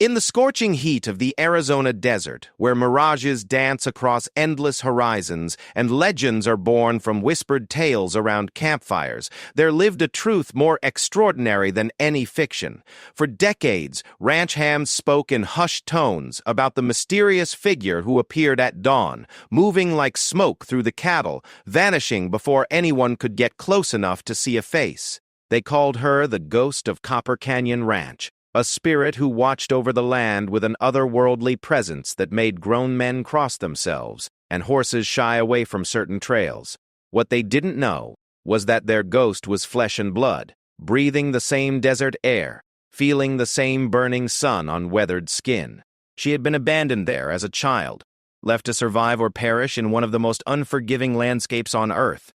In the scorching heat of the Arizona desert, where mirages dance across endless horizons and legends are born from whispered tales around campfires, there lived a truth more extraordinary than any fiction. For decades, ranch hands spoke in hushed tones about the mysterious figure who appeared at dawn, moving like smoke through the cattle, vanishing before anyone could get close enough to see a face. They called her the ghost of Copper Canyon Ranch, a spirit who watched over the land with an otherworldly presence that made grown men cross themselves and horses shy away from certain trails. What they didn't know was that their ghost was flesh and blood, breathing the same desert air, feeling the same burning sun on weathered skin. She had been abandoned there as a child, left to survive or perish in one of the most unforgiving landscapes on Earth.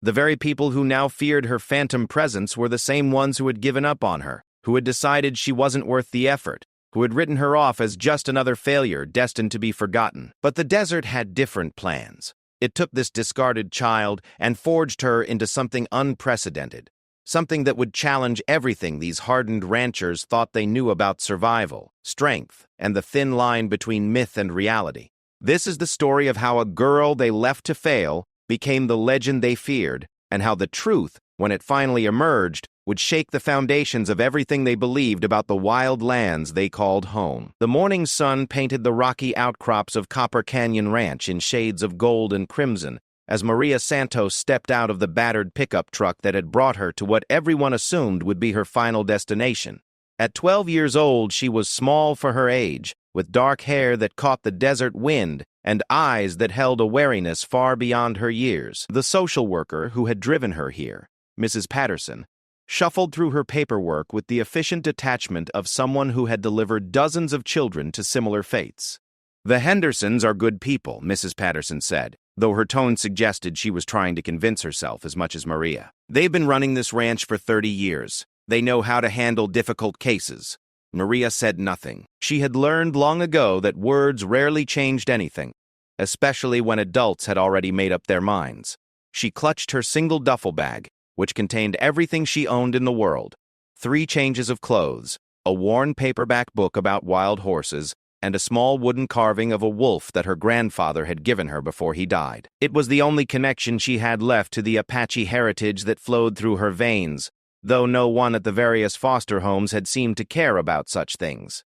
The very people who now feared her phantom presence were the same ones who had given up on her, who had decided she wasn't worth the effort, who had written her off as just another failure destined to be forgotten. But the desert had different plans. It took this discarded child and forged her into something unprecedented, something that would challenge everything these hardened ranchers thought they knew about survival, strength, and the thin line between myth and reality. This is the story of how a girl they left to fail became the legend they feared, and how the truth, when it finally emerged, would shake the foundations of everything they believed about the wild lands they called home. The morning sun painted the rocky outcrops of Copper Canyon Ranch in shades of gold and crimson as Maria Santos stepped out of the battered pickup truck that had brought her to what everyone assumed would be her final destination. At 12 years old, she was small for her age, with dark hair that caught the desert wind and eyes that held a wariness far beyond her years. The social worker who had driven her here, Mrs. Patterson, shuffled through her paperwork with the efficient detachment of someone who had delivered dozens of children to similar fates. "The Hendersons are good people," Mrs. Patterson said, though her tone suggested she was trying to convince herself as much as Maria. "They've been running this ranch for 30 years. They know how to handle difficult cases." Maria said nothing. She had learned long ago that words rarely changed anything, especially when adults had already made up their minds. She clutched her single duffel bag, which contained everything she owned in the world: 3 changes of clothes, a worn paperback book about wild horses, and a small wooden carving of a wolf that her grandfather had given her before he died. It was the only connection she had left to the Apache heritage that flowed through her veins, though no one at the various foster homes had seemed to care about such things.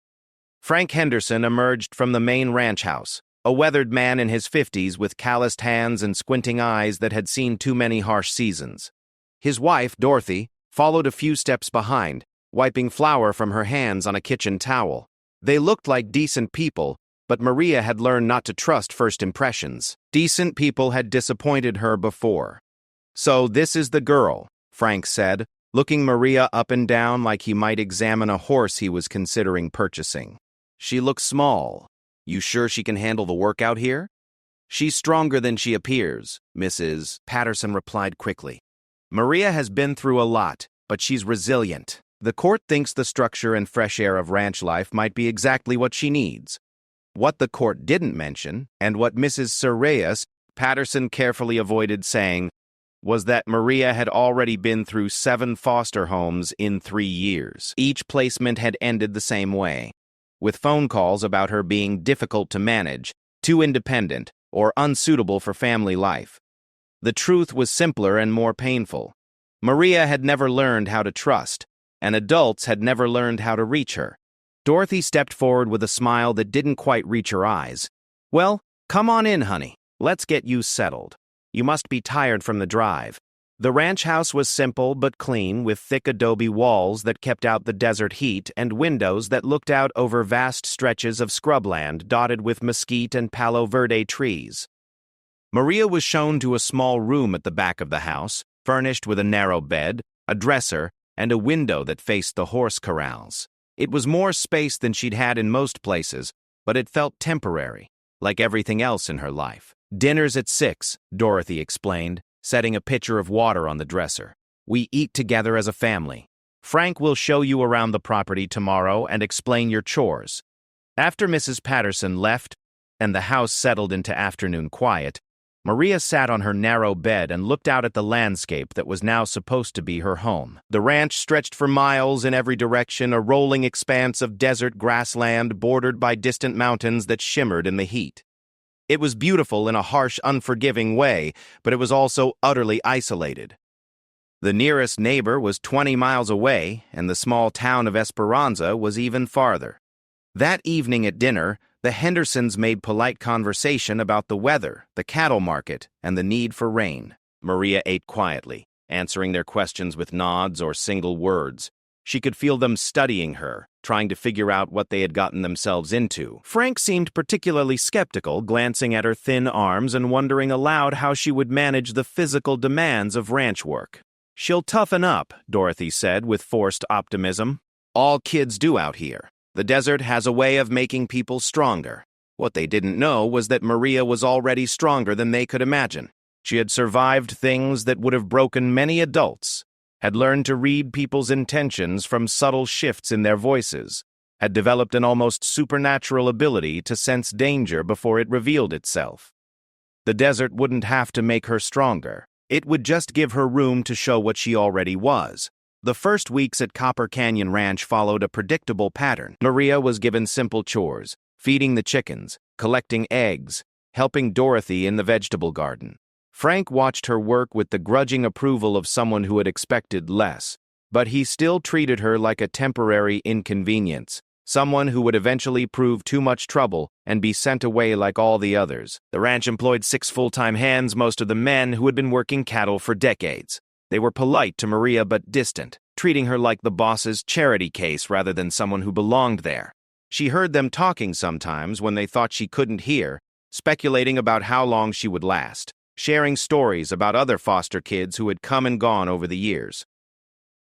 Frank Henderson emerged from the main ranch house, a weathered man in his 50s with calloused hands and squinting eyes that had seen too many harsh seasons. His wife, Dorothy, followed a few steps behind, wiping flour from her hands on a kitchen towel. They looked like decent people, but Maria had learned not to trust first impressions. Decent people had disappointed her before. "So this is the girl," Frank said, looking Maria up and down like he might examine a horse he was considering purchasing. "She looks small. You sure she can handle the work out here?" "She's stronger than she appears," Mrs. Patterson replied quickly. "Maria has been through a lot, but she's resilient. The court thinks the structure and fresh air of ranch life might be exactly what she needs." What the court didn't mention, and what Mrs. Surreyas Patterson carefully avoided saying, was that Maria had already been through 7 foster homes in 3 years. Each placement had ended the same way, with phone calls about her being difficult to manage, too independent, or unsuitable for family life. The truth was simpler and more painful. Maria had never learned how to trust, and adults had never learned how to reach her. Dorothy stepped forward with a smile that didn't quite reach her eyes. "Well, come on in, honey. Let's get you settled. You must be tired from the drive." The ranch house was simple but clean, with thick adobe walls that kept out the desert heat and windows that looked out over vast stretches of scrubland dotted with mesquite and Palo Verde trees. Maria was shown to a small room at the back of the house, furnished with a narrow bed, a dresser, and a window that faced the horse corrals. It was more space than she'd had in most places, but it felt temporary, like everything else in her life. "Dinner's at 6, Dorothy explained, setting a pitcher of water on the dresser. "We eat together as a family. Frank will show you around the property tomorrow and explain your chores." After Mrs. Patterson left and the house settled into afternoon quiet, Maria sat on her narrow bed and looked out at the landscape that was now supposed to be her home. The ranch stretched for miles in every direction, a rolling expanse of desert grassland bordered by distant mountains that shimmered in the heat. It was beautiful in a harsh, unforgiving way, but it was also utterly isolated. The nearest neighbor was 20 miles away, and the small town of Esperanza was even farther. That evening at dinner, the Hendersons made polite conversation about the weather, the cattle market, and the need for rain. Maria ate quietly, answering their questions with nods or single words. She could feel them studying her, trying to figure out what they had gotten themselves into. Frank seemed particularly skeptical, glancing at her thin arms and wondering aloud how she would manage the physical demands of ranch work. "She'll toughen up," Dorothy said with forced optimism. "All kids do out here. The desert has a way of making people stronger." What they didn't know was that Maria was already stronger than they could imagine. She had survived things that would have broken many adults, had learned to read people's intentions from subtle shifts in their voices, had developed an almost supernatural ability to sense danger before it revealed itself. The desert wouldn't have to make her stronger. It would just give her room to show what she already was. The first weeks at Copper Canyon Ranch followed a predictable pattern. Maria was given simple chores, feeding the chickens, collecting eggs, helping Dorothy in the vegetable garden. Frank watched her work with the grudging approval of someone who had expected less, but he still treated her like a temporary inconvenience, someone who would eventually prove too much trouble and be sent away like all the others. The ranch employed 6 full-time hands, most of them men who had been working cattle for decades. They were polite to Maria but distant, treating her like the boss's charity case rather than someone who belonged there. She heard them talking sometimes when they thought she couldn't hear, speculating about how long she would last, sharing stories about other foster kids who had come and gone over the years.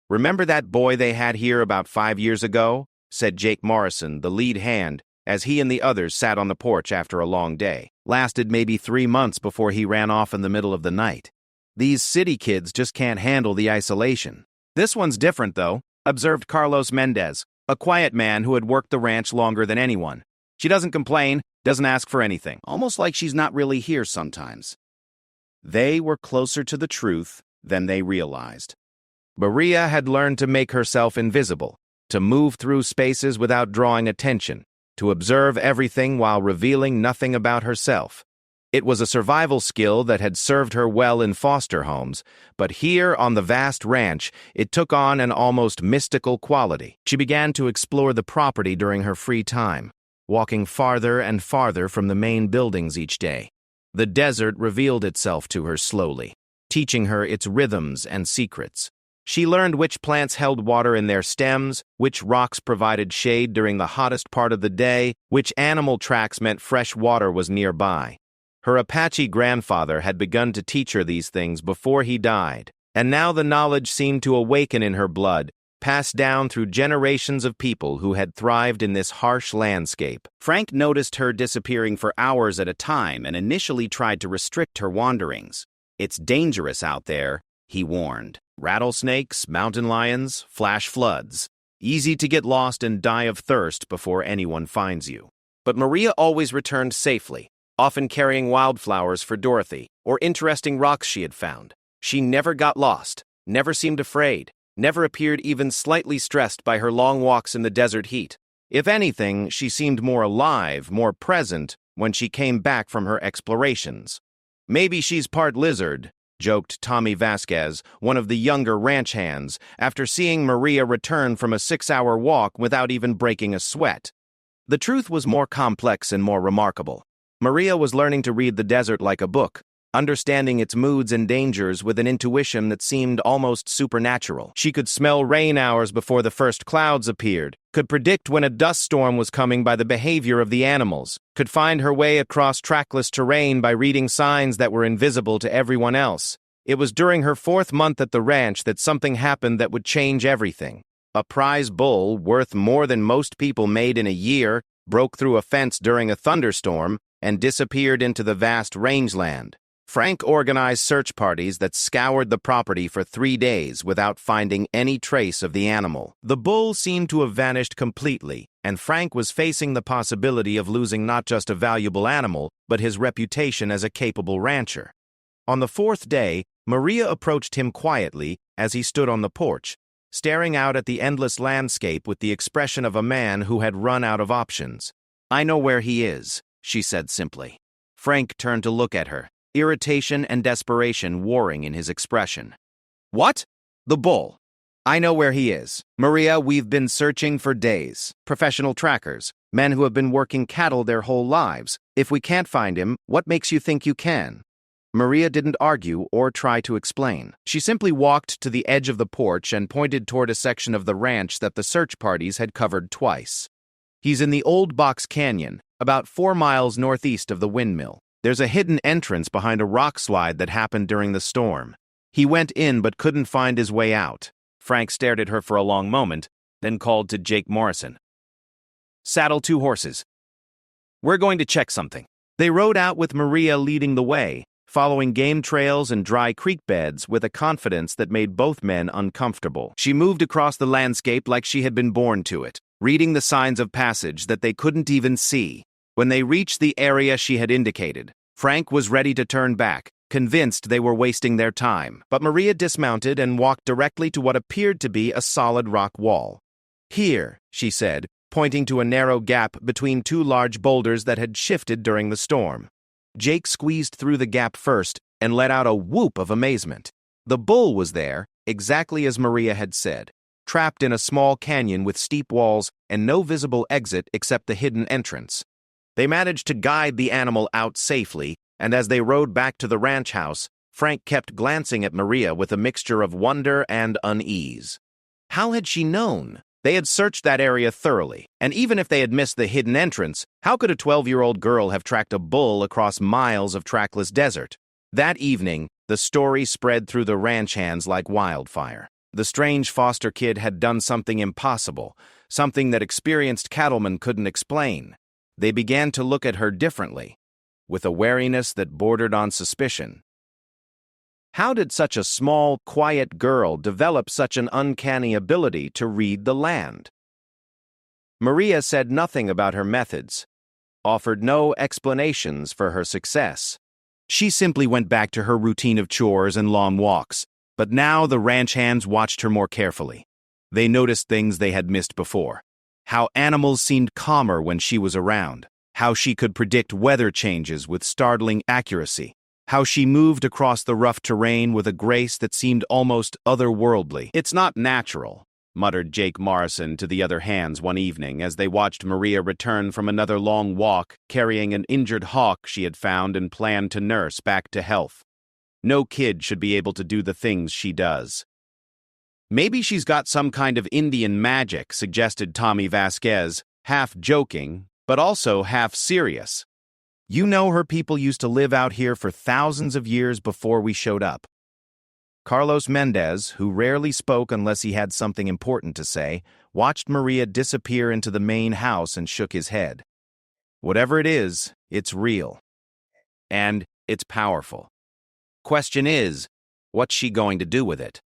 "Remember that boy they had here about 5 years ago?" said Jake Morrison, the lead hand, as he and the others sat on the porch after a long day. "Lasted maybe 3 months before he ran off in the middle of the night. These city kids just can't handle the isolation." "This one's different, though," observed Carlos Mendez, a quiet man who had worked the ranch longer than anyone. "She doesn't complain, doesn't ask for anything. Almost like she's not really here sometimes." They were closer to the truth than they realized. Maria had learned to make herself invisible, to move through spaces without drawing attention, to observe everything while revealing nothing about herself. It was a survival skill that had served her well in foster homes, but here on the vast ranch, it took on an almost mystical quality. She began to explore the property during her free time, walking farther and farther from the main buildings each day. The desert revealed itself to her slowly, teaching her its rhythms and secrets. She learned which plants held water in their stems, which rocks provided shade during the hottest part of the day, which animal tracks meant fresh water was nearby. Her Apache grandfather had begun to teach her these things before he died, and now the knowledge seemed to awaken in her blood, passed down through generations of people who had thrived in this harsh landscape. Frank noticed her disappearing for hours at a time and initially tried to restrict her wanderings. "It's dangerous out there," he warned. "Rattlesnakes, mountain lions, flash floods. Easy to get lost and die of thirst before anyone finds you." But Maria always returned safely, often carrying wildflowers for Dorothy or interesting rocks she had found. She never got lost, never seemed afraid, never appeared even slightly stressed by her long walks in the desert heat. If anything, she seemed more alive, more present when she came back from her explorations. "Maybe she's part lizard," joked Tommy Vasquez, one of the younger ranch hands, after seeing Maria return from a 6-hour walk without even breaking a sweat. The truth was more complex and more remarkable. Maria was learning to read the desert like a book, understanding its moods and dangers with an intuition that seemed almost supernatural. She could smell rain hours before the first clouds appeared, could predict when a dust storm was coming by the behavior of the animals, could find her way across trackless terrain by reading signs that were invisible to everyone else. It was during her 4th month at the ranch that something happened that would change everything. A prize bull, worth more than most people made in a year, broke through a fence during a thunderstorm and disappeared into the vast rangeland. Frank organized search parties that scoured the property for 3 days without finding any trace of the animal. The bull seemed to have vanished completely, and Frank was facing the possibility of losing not just a valuable animal, but his reputation as a capable rancher. On the 4th day, Maria approached him quietly as he stood on the porch, staring out at the endless landscape with the expression of a man who had run out of options. "I know where he is," she said simply. Frank turned to look at her, irritation and desperation warring in his expression. "What?" "The bull. I know where he is. Maria, we've been searching for days. Professional trackers, men who have been working cattle their whole lives. If we can't find him, what makes you think you can?" Maria didn't argue or try to explain. She simply walked to the edge of the porch and pointed toward a section of the ranch that the search parties had covered twice. "He's in the Old Box Canyon, about 4 miles northeast of the windmill. There's a hidden entrance behind a rock slide that happened during the storm. He went in but couldn't find his way out." Frank stared at her for a long moment, then called to Jake Morrison. "Saddle 2 horses. We're going to check something." They rode out with Maria leading the way, following game trails and dry creek beds with a confidence that made both men uncomfortable. She moved across the landscape like she had been born to it, reading the signs of passage that they couldn't even see. When they reached the area she had indicated, Frank was ready to turn back, convinced they were wasting their time. But Maria dismounted and walked directly to what appeared to be a solid rock wall. "Here," she said, pointing to a narrow gap between 2 large boulders that had shifted during the storm. Jake squeezed through the gap first and let out a whoop of amazement. The bull was there, exactly as Maria had said, trapped in a small canyon with steep walls and no visible exit except the hidden entrance. They managed to guide the animal out safely, and as they rode back to the ranch house, Frank kept glancing at Maria with a mixture of wonder and unease. How had she known? They had searched that area thoroughly, and even if they had missed the hidden entrance, how could a 12-year-old girl have tracked a bull across miles of trackless desert? That evening, the story spread through the ranch hands like wildfire. The strange foster kid had done something impossible, something that experienced cattlemen couldn't explain. They began to look at her differently, with a wariness that bordered on suspicion. How did such a small, quiet girl develop such an uncanny ability to read the land? Maria said nothing about her methods, offered no explanations for her success. She simply went back to her routine of chores and long walks, but now the ranch hands watched her more carefully. They noticed things they had missed before. How animals seemed calmer when she was around. How she could predict weather changes with startling accuracy. How she moved across the rough terrain with a grace that seemed almost otherworldly. "It's not natural," muttered Jake Morrison to the other hands one evening as they watched Maria return from another long walk carrying an injured hawk she had found and planned to nurse back to health. "No kid should be able to do the things she does." "Maybe she's got some kind of Indian magic," suggested Tommy Vasquez, half joking, but also half serious. "You know her people used to live out here for thousands of years before we showed up." Carlos Mendez, who rarely spoke unless he had something important to say, watched Maria disappear into the main house and shook his head. "Whatever it is, it's real. And it's powerful. Question is, what's she going to do with it?"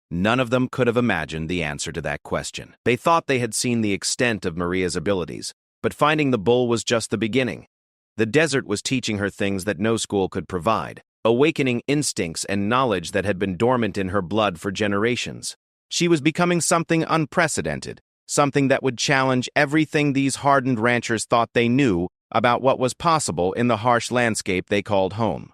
None of them could have imagined the answer to that question. They thought they had seen the extent of Maria's abilities, but finding the bull was just the beginning. The desert was teaching her things that no school could provide, awakening instincts and knowledge that had been dormant in her blood for generations. She was becoming something unprecedented, something that would challenge everything these hardened ranchers thought they knew about what was possible in the harsh landscape they called home.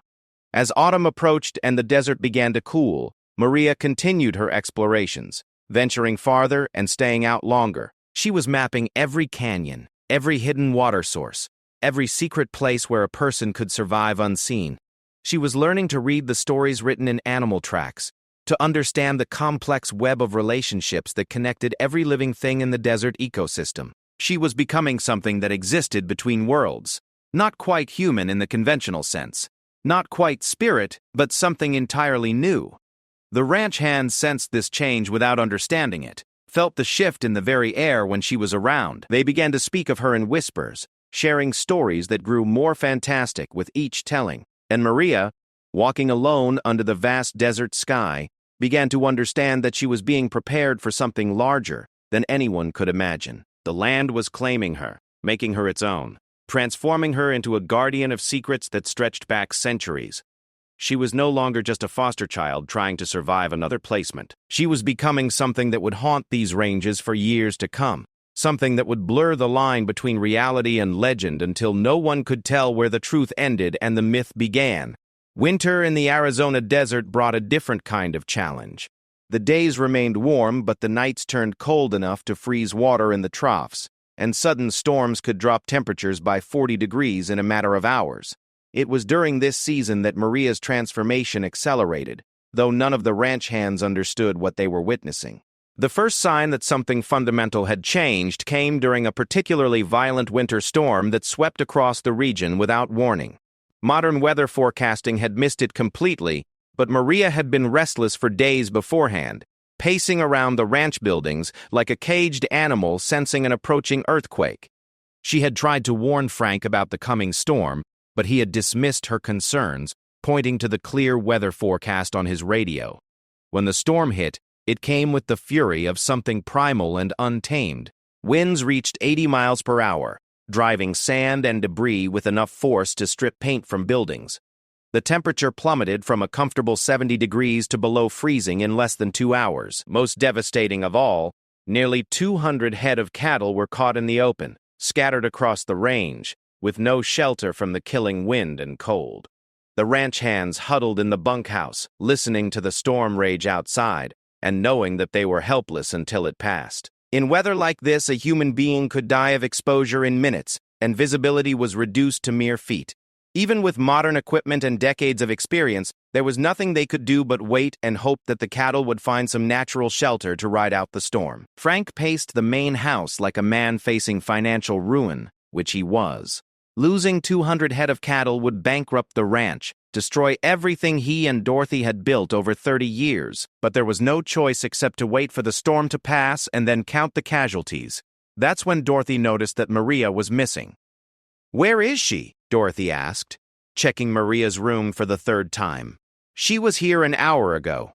As autumn approached and the desert began to cool, Maria continued her explorations, venturing farther and staying out longer. She was mapping every canyon, every hidden water source, every secret place where a person could survive unseen. She was learning to read the stories written in animal tracks, to understand the complex web of relationships that connected every living thing in the desert ecosystem. She was becoming something that existed between worlds, not quite human in the conventional sense, not quite spirit, but something entirely new. The ranch hands sensed this change without understanding it, felt the shift in the very air when she was around. They began to speak of her in whispers, sharing stories that grew more fantastic with each telling, and Maria, walking alone under the vast desert sky, began to understand that she was being prepared for something larger than anyone could imagine. The land was claiming her, making her its own, transforming her into a guardian of secrets that stretched back centuries. She was no longer just a foster child trying to survive another placement. She was becoming something that would haunt these ranges for years to come, something that would blur the line between reality and legend until no one could tell where the truth ended and the myth began. Winter in the Arizona desert brought a different kind of challenge. The days remained warm, but the nights turned cold enough to freeze water in the troughs, and sudden storms could drop temperatures by 40 degrees in a matter of hours. It was during this season that Maria's transformation accelerated, though none of the ranch hands understood what they were witnessing. The first sign that something fundamental had changed came during a particularly violent winter storm that swept across the region without warning. Modern weather forecasting had missed it completely, but Maria had been restless for days beforehand, pacing around the ranch buildings like a caged animal sensing an approaching earthquake. She had tried to warn Frank about the coming storm, but he had dismissed her concerns, pointing to the clear weather forecast on his radio. When the storm hit, it came with the fury of something primal and untamed. Winds reached 80 miles per hour, driving sand and debris with enough force to strip paint from buildings. The temperature plummeted from a comfortable 70 degrees to below freezing in less than 2 hours. Most devastating of all, nearly 200 head of cattle were caught in the open, scattered across the range, with no shelter from the killing wind and cold. The ranch hands huddled in the bunkhouse, listening to the storm rage outside, and knowing that they were helpless until it passed. In weather like this, a human being could die of exposure in minutes, and visibility was reduced to mere feet. Even with modern equipment and decades of experience, there was nothing they could do but wait and hope that the cattle would find some natural shelter to ride out the storm. Frank paced the main house like a man facing financial ruin, which he was. Losing 200 head of cattle would bankrupt the ranch, destroy everything he and Dorothy had built over 30 years, but there was no choice except to wait for the storm to pass and then count the casualties. That's when Dorothy noticed that Maria was missing. "Where is she?" Dorothy asked, checking Maria's room for the third time. "She was here an hour ago."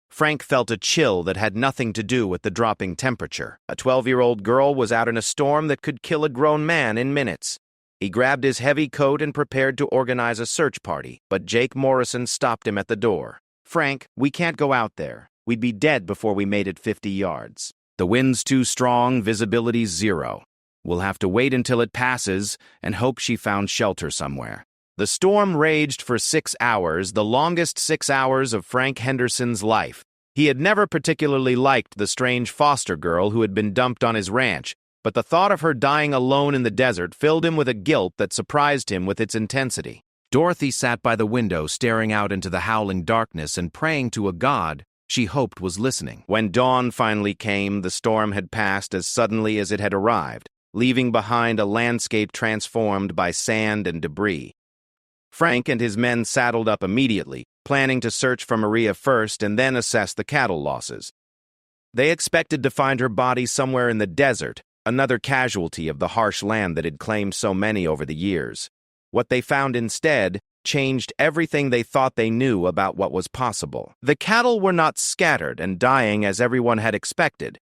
Frank felt a chill that had nothing to do with the dropping temperature. A 12-year-old girl was out in a storm that could kill a grown man in minutes. He grabbed his heavy coat and prepared to organize a search party, but Jake Morrison stopped him at the door. "Frank, we can't go out there. We'd be dead before we made it 50 yards. The wind's too strong, visibility's 0. We'll have to wait until it passes and hope she found shelter somewhere." The storm raged for 6 hours, the longest 6 hours of Frank Henderson's life. He had never particularly liked the strange foster girl who had been dumped on his ranch, but the thought of her dying alone in the desert filled him with a guilt that surprised him with its intensity. Dorothy sat by the window staring out into the howling darkness and praying to a god she hoped was listening. When dawn finally came, the storm had passed as suddenly as it had arrived, leaving behind a landscape transformed by sand and debris. Frank and his men saddled up immediately, planning to search for Maria first and then assess the cattle losses. They expected to find her body somewhere in the desert, another casualty of the harsh land that had claimed so many over the years. What they found instead changed everything they thought they knew about what was possible. The cattle were not scattered and dying as everyone had expected.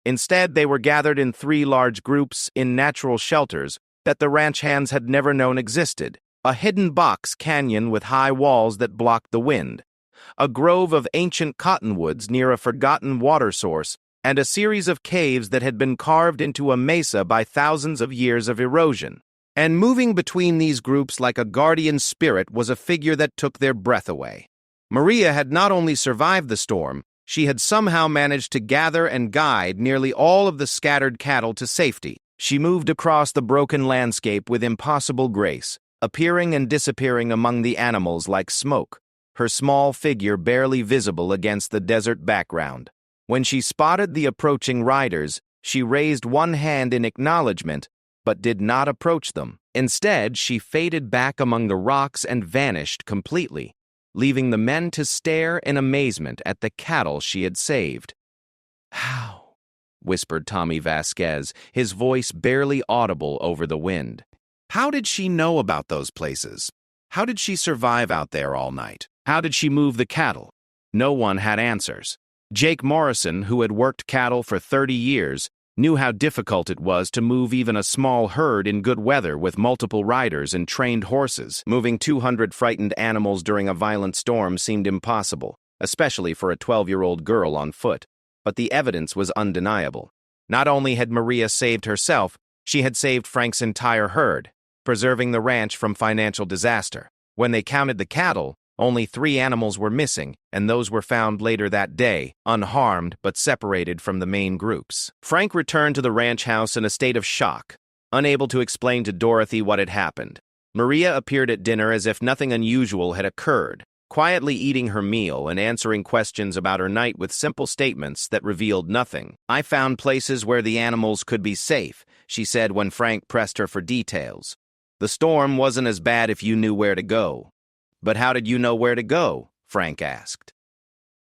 Instead, they were gathered in 3 large groups in natural shelters that the ranch hands had never known existed. A hidden box canyon with high walls that blocked the wind, a grove of ancient cottonwoods near a forgotten water source, and a series of caves that had been carved into a mesa by thousands of years of erosion. And moving between these groups like a guardian spirit was a figure that took their breath away. Maria had not only survived the storm, she had somehow managed to gather and guide nearly all of the scattered cattle to safety. She moved across the broken landscape with impossible grace, appearing and disappearing among the animals like smoke, her small figure barely visible against the desert background. When she spotted the approaching riders, she raised one hand in acknowledgement, but did not approach them. Instead, she faded back among the rocks and vanished completely, leaving the men to stare in amazement at the cattle she had saved. "How?" whispered Tommy Vasquez, his voice barely audible over the wind. How did she know about those places? How did she survive out there all night? How did she move the cattle? No one had answers. Jake Morrison, who had worked cattle for 30 years, knew how difficult it was to move even a small herd in good weather with multiple riders and trained horses. Moving 200 frightened animals during a violent storm seemed impossible, especially for a 12-year-old girl on foot. But the evidence was undeniable. Not only had Maria saved herself, she had saved Frank's entire herd, preserving the ranch from financial disaster. When they counted the cattle, only 3 animals were missing, and those were found later that day, unharmed but separated from the main groups. Frank returned to the ranch house in a state of shock, unable to explain to Dorothy what had happened. Maria appeared at dinner as if nothing unusual had occurred, quietly eating her meal and answering questions about her night with simple statements that revealed nothing. "I found places where the animals could be safe," she said when Frank pressed her for details. "The storm wasn't as bad if you knew where to go." "But how did you know where to go?" Frank asked.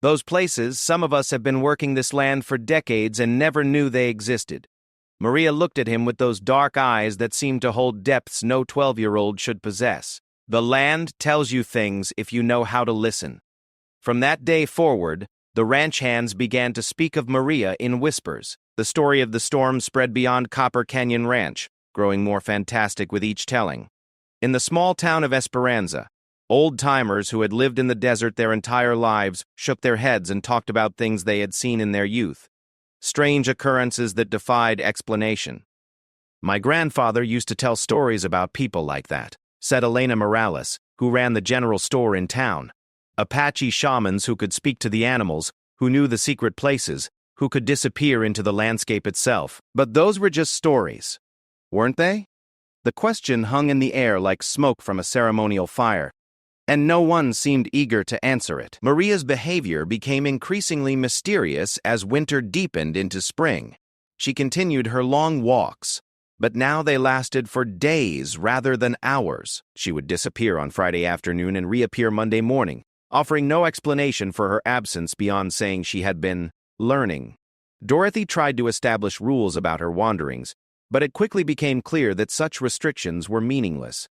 "Those places, some of us have been working this land for decades and never knew they existed." Maria looked at him with those dark eyes that seemed to hold depths no 12-year-old should possess. "The land tells you things if you know how to listen." From that day forward, the ranch hands began to speak of Maria in whispers. The story of the storm spread beyond Copper Canyon Ranch, growing more fantastic with each telling. In the small town of Esperanza, old-timers who had lived in the desert their entire lives shook their heads and talked about things they had seen in their youth. Strange occurrences that defied explanation. "My grandfather used to tell stories about people like that," said Elena Morales, who ran the general store in town. Apache shamans who could speak to the animals, who knew the secret places, who could disappear into the landscape itself. But those were just stories, weren't they? The question hung in the air like smoke from a ceremonial fire, and no one seemed eager to answer it. Maria's behavior became increasingly mysterious as winter deepened into spring. She continued her long walks, but now they lasted for days rather than hours. She would disappear on Friday afternoon and reappear Monday morning, offering no explanation for her absence beyond saying she had been learning. Dorothy tried to establish rules about her wanderings, but it quickly became clear that such restrictions were meaningless.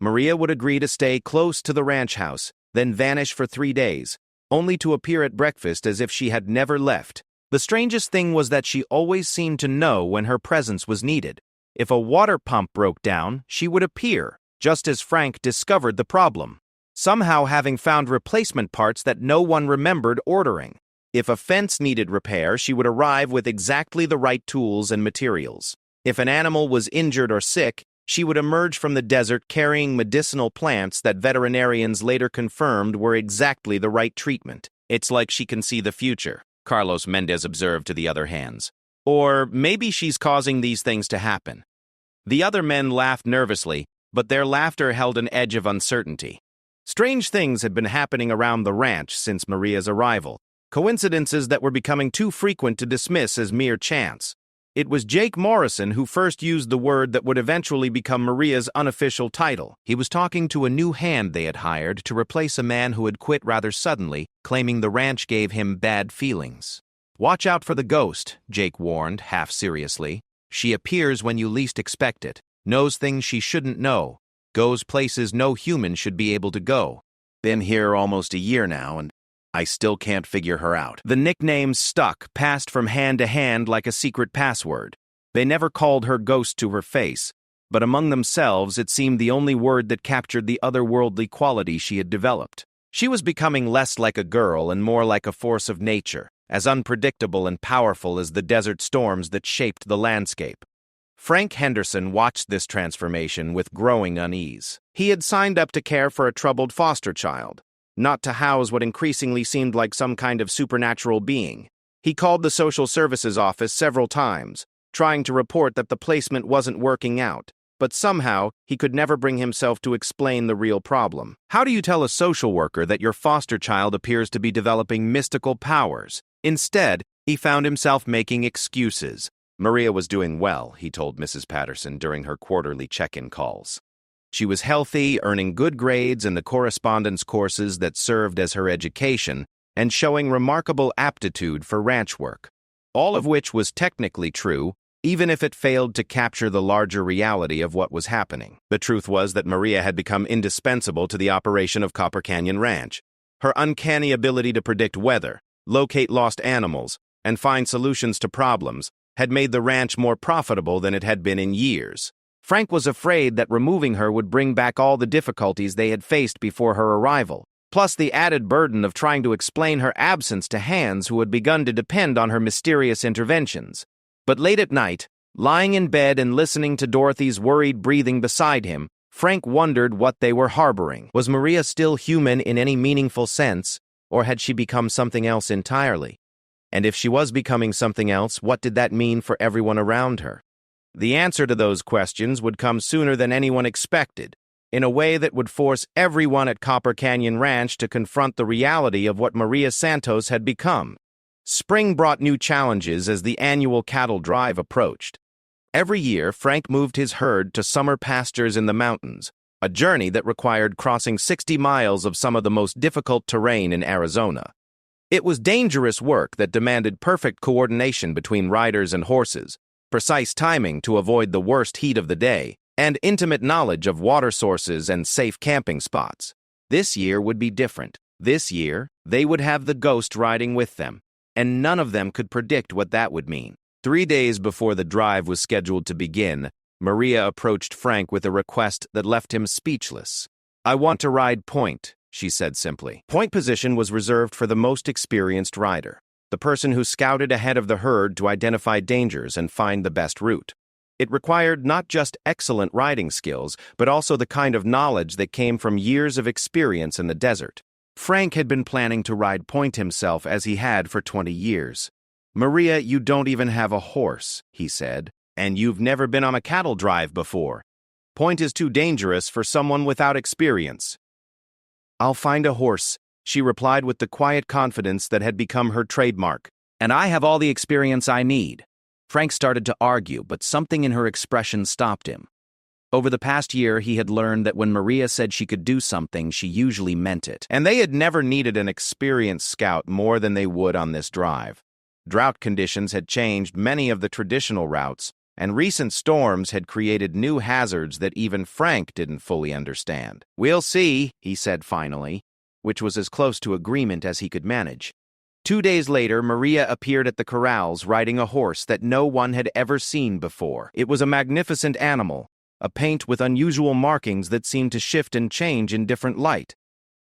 Maria would agree to stay close to the ranch house, then vanish for 3 days, only to appear at breakfast as if she had never left. The strangest thing was that she always seemed to know when her presence was needed. If a water pump broke down, she would appear, just as Frank discovered the problem, somehow having found replacement parts that no one remembered ordering. If a fence needed repair, she would arrive with exactly the right tools and materials. If an animal was injured or sick, she would emerge from the desert carrying medicinal plants that veterinarians later confirmed were exactly the right treatment. "It's like she can see the future," Carlos Mendez observed to the other hands. "Or maybe she's causing these things to happen." The other men laughed nervously, but their laughter held an edge of uncertainty. Strange things had been happening around the ranch since Maria's arrival, coincidences that were becoming too frequent to dismiss as mere chance. It was Jake Morrison who first used the word that would eventually become Maria's unofficial title. He was talking to a new hand they had hired to replace a man who had quit rather suddenly, claiming the ranch gave him bad feelings. "Watch out for the ghost," Jake warned, half seriously. "She appears when you least expect it, knows things she shouldn't know, goes places no human should be able to go. Been here almost a year now, and I still can't figure her out." The nickname stuck, passed from hand to hand like a secret password. They never called her ghost to her face, but among themselves it seemed the only word that captured the otherworldly quality she had developed. She was becoming less like a girl and more like a force of nature, as unpredictable and powerful as the desert storms that shaped the landscape. Frank Henderson watched this transformation with growing unease. He had signed up to care for a troubled foster child, not to house what increasingly seemed like some kind of supernatural being. He called the social services office several times, trying to report that the placement wasn't working out, but somehow he could never bring himself to explain the real problem. How do you tell a social worker that your foster child appears to be developing mystical powers? Instead, he found himself making excuses. Maria was doing well, he told Mrs. Patterson during her quarterly check-in calls. She was healthy, earning good grades in the correspondence courses that served as her education, and showing remarkable aptitude for ranch work. All of which was technically true, even if it failed to capture the larger reality of what was happening. The truth was that Maria had become indispensable to the operation of Copper Canyon Ranch. Her uncanny ability to predict weather, locate lost animals, and find solutions to problems had made the ranch more profitable than it had been in years. Frank was afraid that removing her would bring back all the difficulties they had faced before her arrival, plus the added burden of trying to explain her absence to hands who had begun to depend on her mysterious interventions. But late at night, lying in bed and listening to Dorothy's worried breathing beside him, Frank wondered what they were harboring. Was Maria still human in any meaningful sense, or had she become something else entirely? And if she was becoming something else, what did that mean for everyone around her? The answer to those questions would come sooner than anyone expected, in a way that would force everyone at Copper Canyon Ranch to confront the reality of what Maria Santos had become. Spring brought new challenges as the annual cattle drive approached. Every year, Frank moved his herd to summer pastures in the mountains, a journey that required crossing 60 miles of some of the most difficult terrain in Arizona. It was dangerous work that demanded perfect coordination between riders and horses, precise timing to avoid the worst heat of the day, and intimate knowledge of water sources and safe camping spots. This year would be different. This year, they would have the ghost riding with them, and none of them could predict what that would mean. 3 days before the drive was scheduled to begin, Maria approached Frank with a request that left him speechless. "I want to ride point," she said simply. Point position was reserved for the most experienced rider, the person who scouted ahead of the herd to identify dangers and find the best route. It required not just excellent riding skills, but also the kind of knowledge that came from years of experience in the desert. Frank had been planning to ride point himself as he had for 20 years. "Maria, you don't even have a horse," he said, "and you've never been on a cattle drive before. Point is too dangerous for someone without experience." "I'll find a horse," she replied with the quiet confidence that had become her trademark. "And I have all the experience I need." Frank started to argue, but something in her expression stopped him. Over the past year, he had learned that when Maria said she could do something, she usually meant it. And they had never needed an experienced scout more than they would on this drive. Drought conditions had changed many of the traditional routes, and recent storms had created new hazards that even Frank didn't fully understand. "We'll see," he said finally, which was as close to agreement as he could manage. 2 days later, Maria appeared at the corrals riding a horse that no one had ever seen before. It was a magnificent animal, a paint with unusual markings that seemed to shift and change in different light.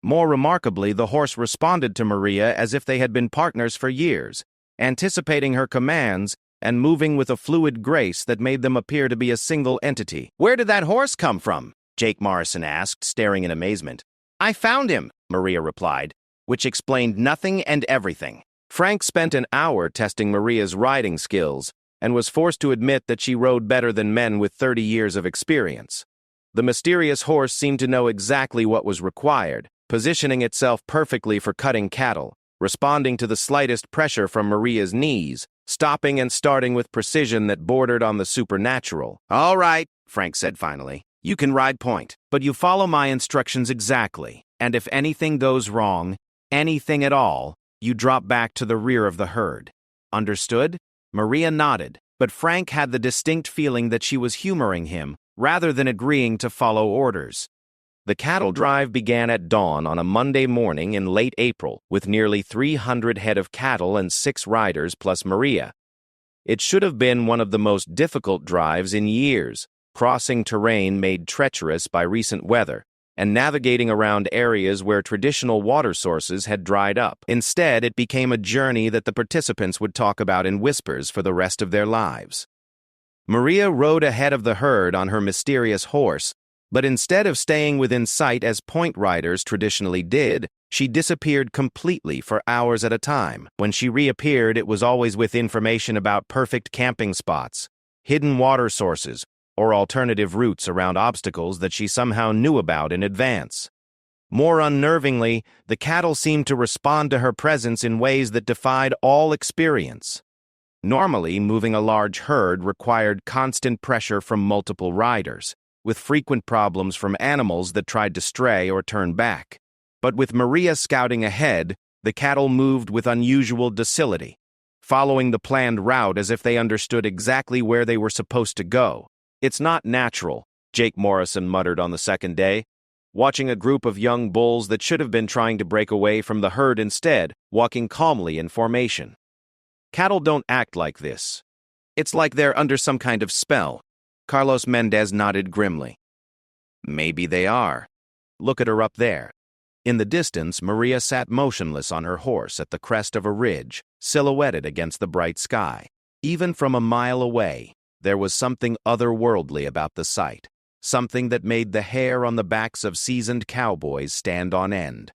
More remarkably, the horse responded to Maria as if they had been partners for years, anticipating her commands and moving with a fluid grace that made them appear to be a single entity. "Where did that horse come from?" Jake Morrison asked, staring in amazement. "I found him," Maria replied, which explained nothing and everything. Frank spent an hour testing Maria's riding skills and was forced to admit that she rode better than men with 30 years of experience. The mysterious horse seemed to know exactly what was required, positioning itself perfectly for cutting cattle, responding to the slightest pressure from Maria's knees, stopping and starting with precision that bordered on the supernatural. "All right," Frank said finally. "You can ride point, but you follow my instructions exactly, and if anything goes wrong, anything at all, you drop back to the rear of the herd. Understood?" Maria nodded, but Frank had the distinct feeling that she was humoring him, rather than agreeing to follow orders. The cattle drive began at dawn on a Monday morning in late April, with nearly 300 head of cattle and 6 riders plus Maria. It should have been one of the most difficult drives in years, crossing terrain made treacherous by recent weather, and navigating around areas where traditional water sources had dried up. Instead, it became a journey that the participants would talk about in whispers for the rest of their lives. Maria rode ahead of the herd on her mysterious horse, but instead of staying within sight as point riders traditionally did, she disappeared completely for hours at a time. When she reappeared, it was always with information about perfect camping spots, hidden water sources, or alternative routes around obstacles that she somehow knew about in advance. More unnervingly, the cattle seemed to respond to her presence in ways that defied all experience. Normally, moving a large herd required constant pressure from multiple riders, with frequent problems from animals that tried to stray or turn back. But with Maria scouting ahead, the cattle moved with unusual docility. following the planned route as if they understood exactly where they were supposed to go. "It's not natural," Jake Morrison muttered on the second day, watching a group of young bulls that should have been trying to break away from the herd instead, walking calmly in formation. "Cattle don't act like this. It's like they're under some kind of spell." Carlos Mendez nodded grimly. "Maybe they are. Look at her up there." In the distance, Maria sat motionless on her horse at the crest of a ridge, silhouetted against the bright sky. Even from a mile away, there was something otherworldly about the sight, something that made the hair on the backs of seasoned cowboys stand on end.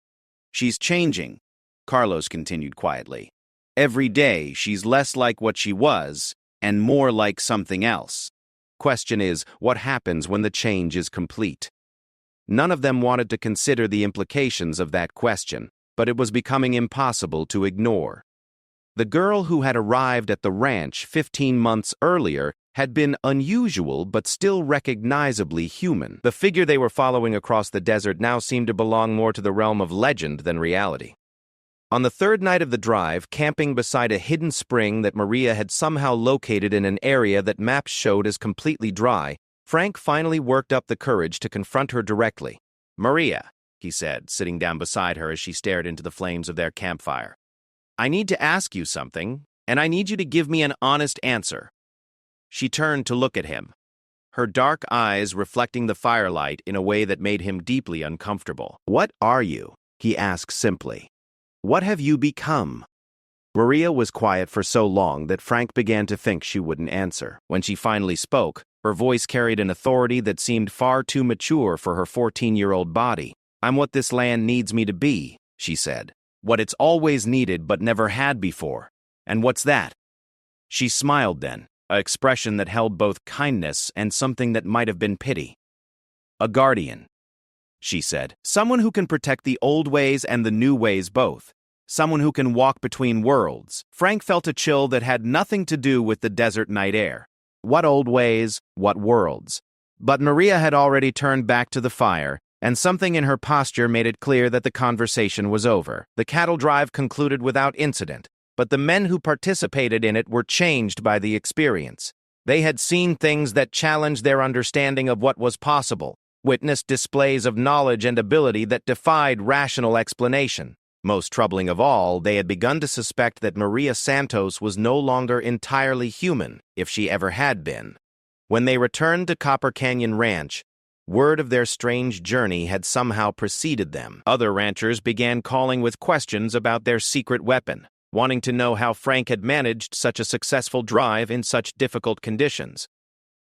"She's changing," Carlos continued quietly. "Every day, she's less like what she was, and more like something else. Question is, what happens when the change is complete?" None of them wanted to consider the implications of that question, but it was becoming impossible to ignore. The girl who had arrived at the ranch 15 months earlier had been unusual but still recognizably human. The figure they were following across the desert now seemed to belong more to the realm of legend than reality. On the third night of the drive, camping beside a hidden spring that Maria had somehow located in an area that maps showed as completely dry, Frank finally worked up the courage to confront her directly. "Maria," he said, sitting down beside her as she stared into the flames of their campfire, "I need to ask you something, and I need you to give me an honest answer." She turned to look at him, her dark eyes reflecting the firelight in a way that made him deeply uncomfortable. "What are you?" he asked simply. "What have you become?" Maria was quiet for so long that Frank began to think she wouldn't answer. When she finally spoke, her voice carried an authority that seemed far too mature for her 14-year-old body. "I'm what this land needs me to be," she said. "What it's always needed but never had before. And what's that?" She smiled then, an expression that held both kindness and something that might have been pity. "A guardian," she said. "Someone who can protect the old ways and the new ways both. Someone who can walk between worlds." Frank felt a chill that had nothing to do with the desert night air. What old ways, what worlds? But Maria had already turned back to the fire, and something in her posture made it clear that the conversation was over. The cattle drive concluded without incident, but the men who participated in it were changed by the experience. They had seen things that challenged their understanding of what was possible, witnessed displays of knowledge and ability that defied rational explanation. Most troubling of all, they had begun to suspect that Maria Santos was no longer entirely human, if she ever had been. When they returned to Copper Canyon Ranch, word of their strange journey had somehow preceded them. Other ranchers began calling with questions about their secret weapon, wanting to know how Frank had managed such a successful drive in such difficult conditions.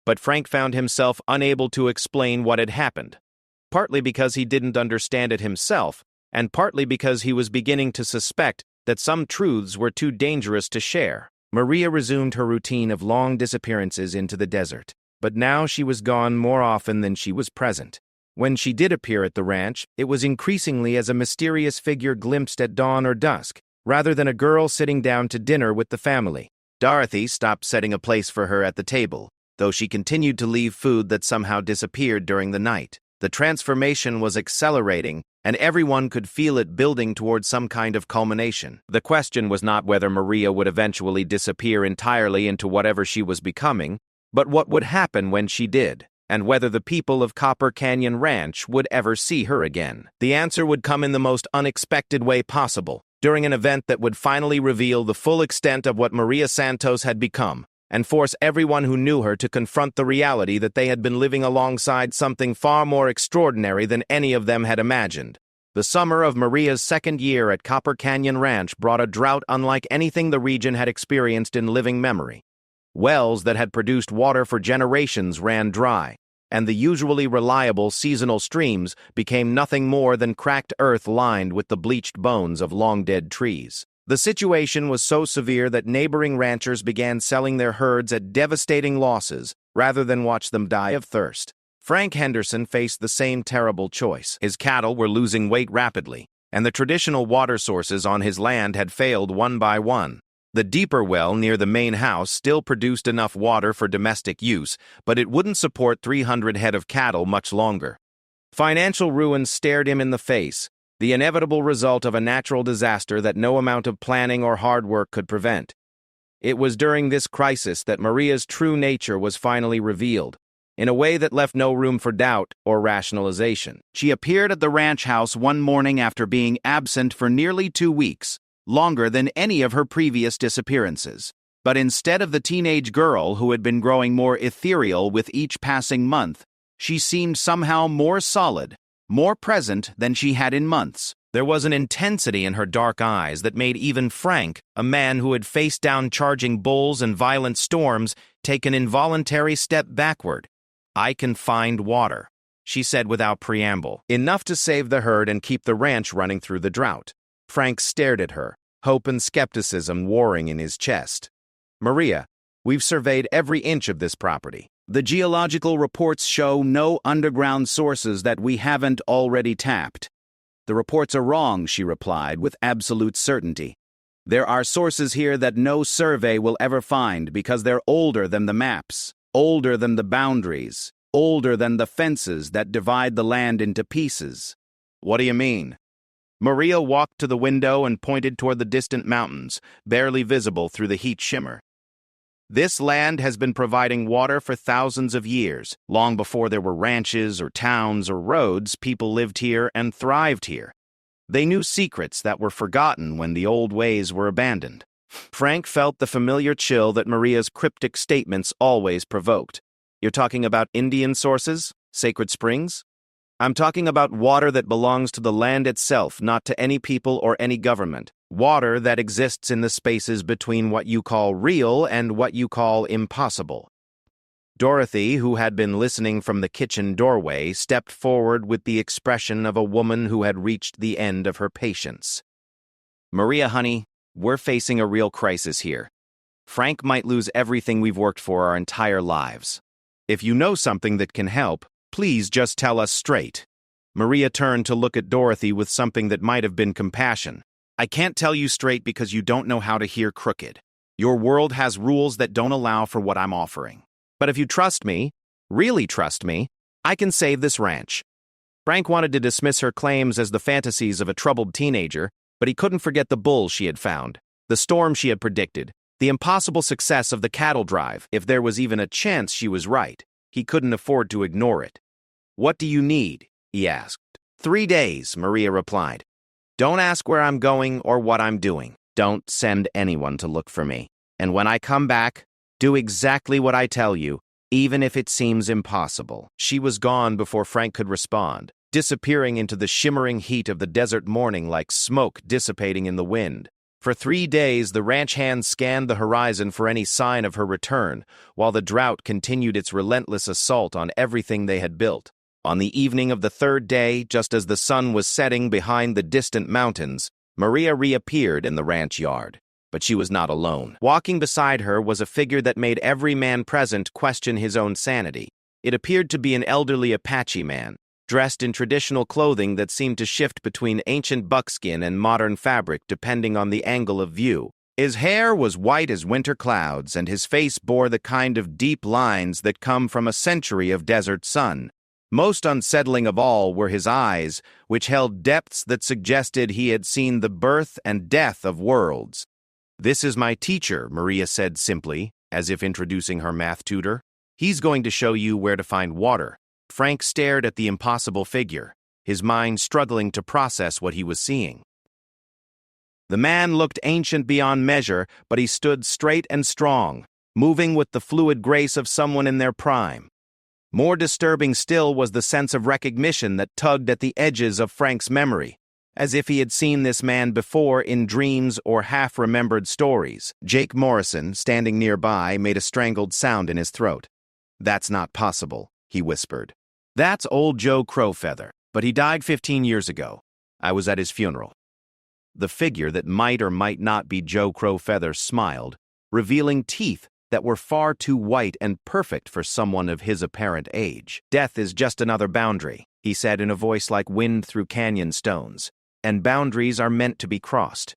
But Frank found himself unable to explain what had happened, partly because he didn't understand it himself, and partly because he was beginning to suspect that some truths were too dangerous to share. Maria resumed her routine of long disappearances into the desert, but now she was gone more often than she was present. When she did appear at the ranch, it was increasingly as a mysterious figure glimpsed at dawn or dusk, rather than a girl sitting down to dinner with the family. Dorothy stopped setting a place for her at the table, though she continued to leave food that somehow disappeared during the night. The transformation was accelerating, and everyone could feel it building towards some kind of culmination. The question was not whether Maria would eventually disappear entirely into whatever she was becoming, but what would happen when she did, and whether the people of Copper Canyon Ranch would ever see her again. The answer would come in the most unexpected way possible, during an event that would finally reveal the full extent of what Maria Santos had become, and force everyone who knew her to confront the reality that they had been living alongside something far more extraordinary than any of them had imagined. The summer of Maria's second year at Copper Canyon Ranch brought a drought unlike anything the region had experienced in living memory. Wells that had produced water for generations ran dry, and the usually reliable seasonal streams became nothing more than cracked earth lined with the bleached bones of long-dead trees. The situation was so severe that neighboring ranchers began selling their herds at devastating losses rather than watch them die of thirst. Frank Henderson faced the same terrible choice. His cattle were losing weight rapidly, and the traditional water sources on his land had failed one by one. The deeper well near the main house still produced enough water for domestic use, but it wouldn't support 300 head of cattle much longer. Financial ruin stared him in the face, the inevitable result of a natural disaster that no amount of planning or hard work could prevent. It was during this crisis that Maria's true nature was finally revealed, in a way that left no room for doubt or rationalization. She appeared at the ranch house one morning after being absent for nearly 2 weeks, longer than any of her previous disappearances. But instead of the teenage girl who had been growing more ethereal with each passing month, she seemed somehow more solid, more present than she had in months. There was an intensity in her dark eyes that made even Frank, a man who had faced down charging bulls and violent storms, take an involuntary step backward. "I can find water," she said without preamble, enough to save the herd and keep the ranch running through the drought. Frank stared at her, hope and skepticism warring in his chest. "Maria, we've surveyed every inch of this property. The geological reports show no underground sources that we haven't already tapped." "The reports are wrong," she replied with absolute certainty. "There are sources here that no survey will ever find because they're older than the maps, older than the boundaries, older than the fences that divide the land into pieces." "What do you mean?" Maria walked to the window and pointed toward the distant mountains, barely visible through the heat shimmer. "This land has been providing water for thousands of years. Long before there were ranches or towns or roads, people lived here and thrived here. They knew secrets that were forgotten when the old ways were abandoned." Frank felt the familiar chill that Maria's cryptic statements always provoked. "You're talking about Indian sources? Sacred springs?" "I'm talking about water that belongs to the land itself, not to any people or any government. Water that exists in the spaces between what you call real and what you call impossible." Dorothy, who had been listening from the kitchen doorway, stepped forward with the expression of a woman who had reached the end of her patience. "Maria, honey, we're facing a real crisis here. Frank might lose everything we've worked for our entire lives. If you know something that can help, please just tell us straight." Maria turned to look at Dorothy with something that might have been compassion. "I can't tell you straight because you don't know how to hear crooked. Your world has rules that don't allow for what I'm offering. But if you trust me, really trust me, I can save this ranch." Frank wanted to dismiss her claims as the fantasies of a troubled teenager, but he couldn't forget the bull she had found, the storm she had predicted, the impossible success of the cattle drive. If there was even a chance she was right, he couldn't afford to ignore it. "What do you need?" he asked. 3 days, Maria replied. "Don't ask where I'm going or what I'm doing. Don't send anyone to look for me. And when I come back, do exactly what I tell you, even if it seems impossible." She was gone before Frank could respond, disappearing into the shimmering heat of the desert morning like smoke dissipating in the wind. For 3 days, the ranch hands scanned the horizon for any sign of her return, while the drought continued its relentless assault on everything they had built. On the evening of the 3rd day, just as the sun was setting behind the distant mountains, Maria reappeared in the ranch yard. But she was not alone. Walking beside her was a figure that made every man present question his own sanity. It appeared to be an elderly Apache man, dressed in traditional clothing that seemed to shift between ancient buckskin and modern fabric depending on the angle of view. His hair was white as winter clouds, and his face bore the kind of deep lines that come from a century of desert sun. Most unsettling of all were his eyes, which held depths that suggested he had seen the birth and death of worlds. "This is my teacher," Maria said simply, as if introducing her math tutor. "He's going to show you where to find water." Frank stared at the impossible figure, his mind struggling to process what he was seeing. The man looked ancient beyond measure, but he stood straight and strong, moving with the fluid grace of someone in their prime. More disturbing still was the sense of recognition that tugged at the edges of Frank's memory, as if he had seen this man before in dreams or half-remembered stories. Jake Morrison, standing nearby, made a strangled sound in his throat. "That's not possible," he whispered. "That's old Joe Crowfeather, but he died 15 years ago. I was at his funeral." The figure that might or might not be Joe Crowfeather smiled, revealing teeth that were far too white and perfect for someone of his apparent age. "Death is just another boundary," he said in a voice like wind through canyon stones, "and boundaries are meant to be crossed."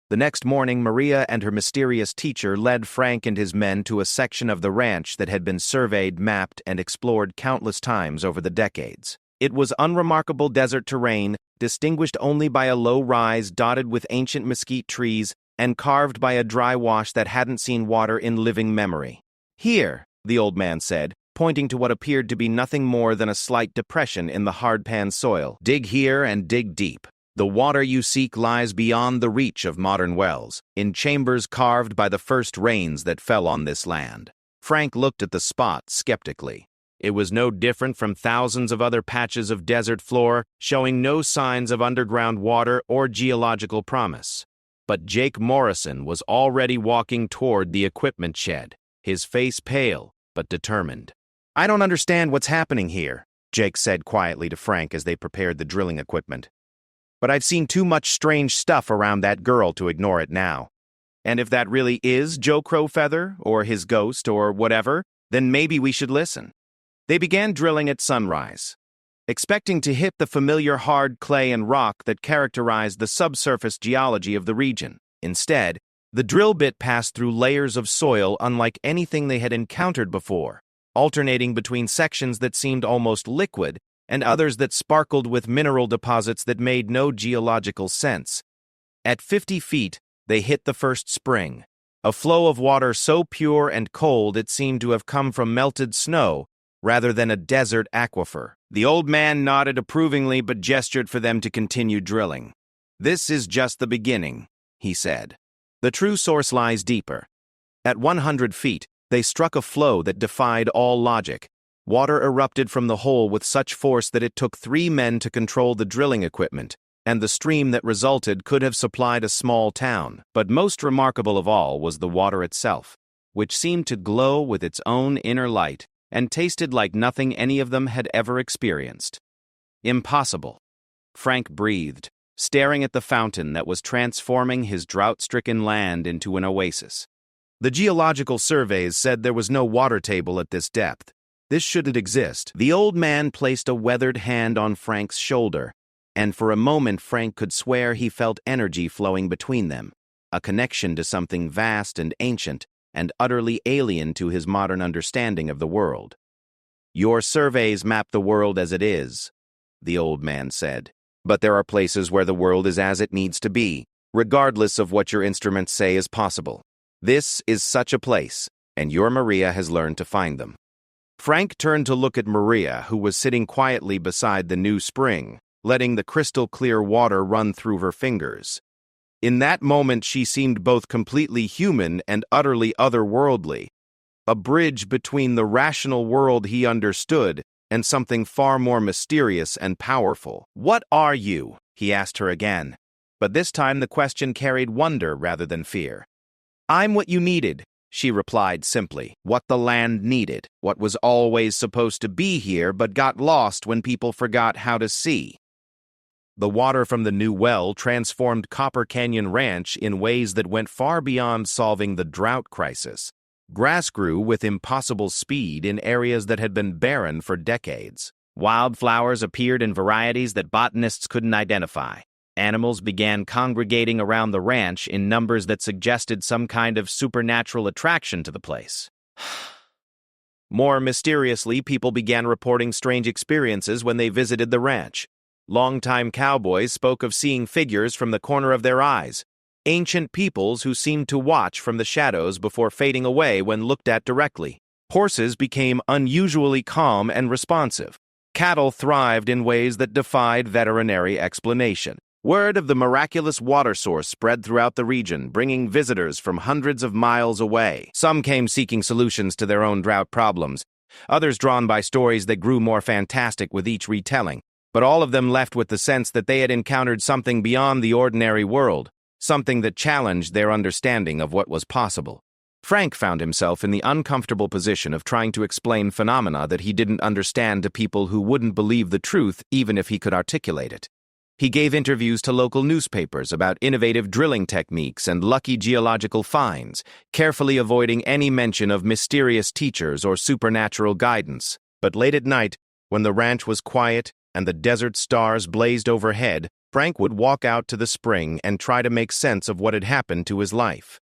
The next morning, Maria and her mysterious teacher led Frank and his men to a section of the ranch that had been surveyed, mapped, and explored countless times over the decades. It was unremarkable desert terrain, distinguished only by a low rise dotted with ancient mesquite trees and carved by a dry wash that hadn't seen water in living memory. "Here," the old man said, pointing to what appeared to be nothing more than a slight depression in the hard-pan soil. "Dig here and dig deep. The water you seek lies beyond the reach of modern wells, in chambers carved by the first rains that fell on this land." Frank looked at the spot skeptically. It was no different from thousands of other patches of desert floor, showing no signs of underground water or geological promise. But Jake Morrison was already walking toward the equipment shed, his face pale but determined. "I don't understand what's happening here," Jake said quietly to Frank as they prepared the drilling equipment. "But I've seen too much strange stuff around that girl to ignore it now. And if that really is Joe Crowfeather, or his ghost, or whatever, then maybe we should listen." They began drilling at sunrise, expecting to hit the familiar hard clay and rock that characterized the subsurface geology of the region. Instead, the drill bit passed through layers of soil unlike anything they had encountered before, alternating between sections that seemed almost liquid and others that sparkled with mineral deposits that made no geological sense. At 50 feet, they hit the first spring, a flow of water so pure and cold it seemed to have come from melted snow rather than a desert aquifer. The old man nodded approvingly but gestured for them to continue drilling. "This is just the beginning," he said. "The true source lies deeper." At 100 feet, they struck a flow that defied all logic. Water erupted from the hole with such force that it took 3 men to control the drilling equipment, and the stream that resulted could have supplied a small town. But most remarkable of all was the water itself, which seemed to glow with its own inner light and tasted like nothing any of them had ever experienced. "Impossible," Frank breathed, staring at the fountain that was transforming his drought-stricken land into an oasis. "The geological surveys said there was no water table at this depth. This shouldn't exist." The old man placed a weathered hand on Frank's shoulder, and for a moment Frank could swear he felt energy flowing between them, a connection to something vast and ancient and utterly alien to his modern understanding of the world. "Your surveys map the world as it is," the old man said. "But there are places where the world is as it needs to be, regardless of what your instruments say is possible. This is such a place, and your Maria has learned to find them." Frank turned to look at Maria, who was sitting quietly beside the new spring, letting the crystal-clear water run through her fingers. In that moment, she seemed both completely human and utterly otherworldly, a bridge between the rational world he understood and something far more mysterious and powerful. "What are you?" he asked her again, but this time the question carried wonder rather than fear. "I'm what you needed," she replied simply. "What the land needed, what was always supposed to be here but got lost when people forgot how to see." The water from the new well transformed Copper Canyon Ranch in ways that went far beyond solving the drought crisis. Grass grew with impossible speed in areas that had been barren for decades. Wildflowers appeared in varieties that botanists couldn't identify. Animals began congregating around the ranch in numbers that suggested some kind of supernatural attraction to the place. More mysteriously, people began reporting strange experiences when they visited the ranch. Longtime cowboys spoke of seeing figures from the corner of their eyes, ancient peoples who seemed to watch from the shadows before fading away when looked at directly. Horses became unusually calm and responsive. Cattle thrived in ways that defied veterinary explanation. Word of the miraculous water source spread throughout the region, bringing visitors from hundreds of miles away. Some came seeking solutions to their own drought problems, others drawn by stories that grew more fantastic with each retelling. But all of them left with the sense that they had encountered something beyond the ordinary world, something that challenged their understanding of what was possible. Frank found himself in the uncomfortable position of trying to explain phenomena that he didn't understand to people who wouldn't believe the truth even if he could articulate it. He gave interviews to local newspapers about innovative drilling techniques and lucky geological finds, carefully avoiding any mention of mysterious teachers or supernatural guidance. But late at night, when the ranch was quiet and the desert stars blazed overhead, Frank would walk out to the spring and try to make sense of what had happened to his life.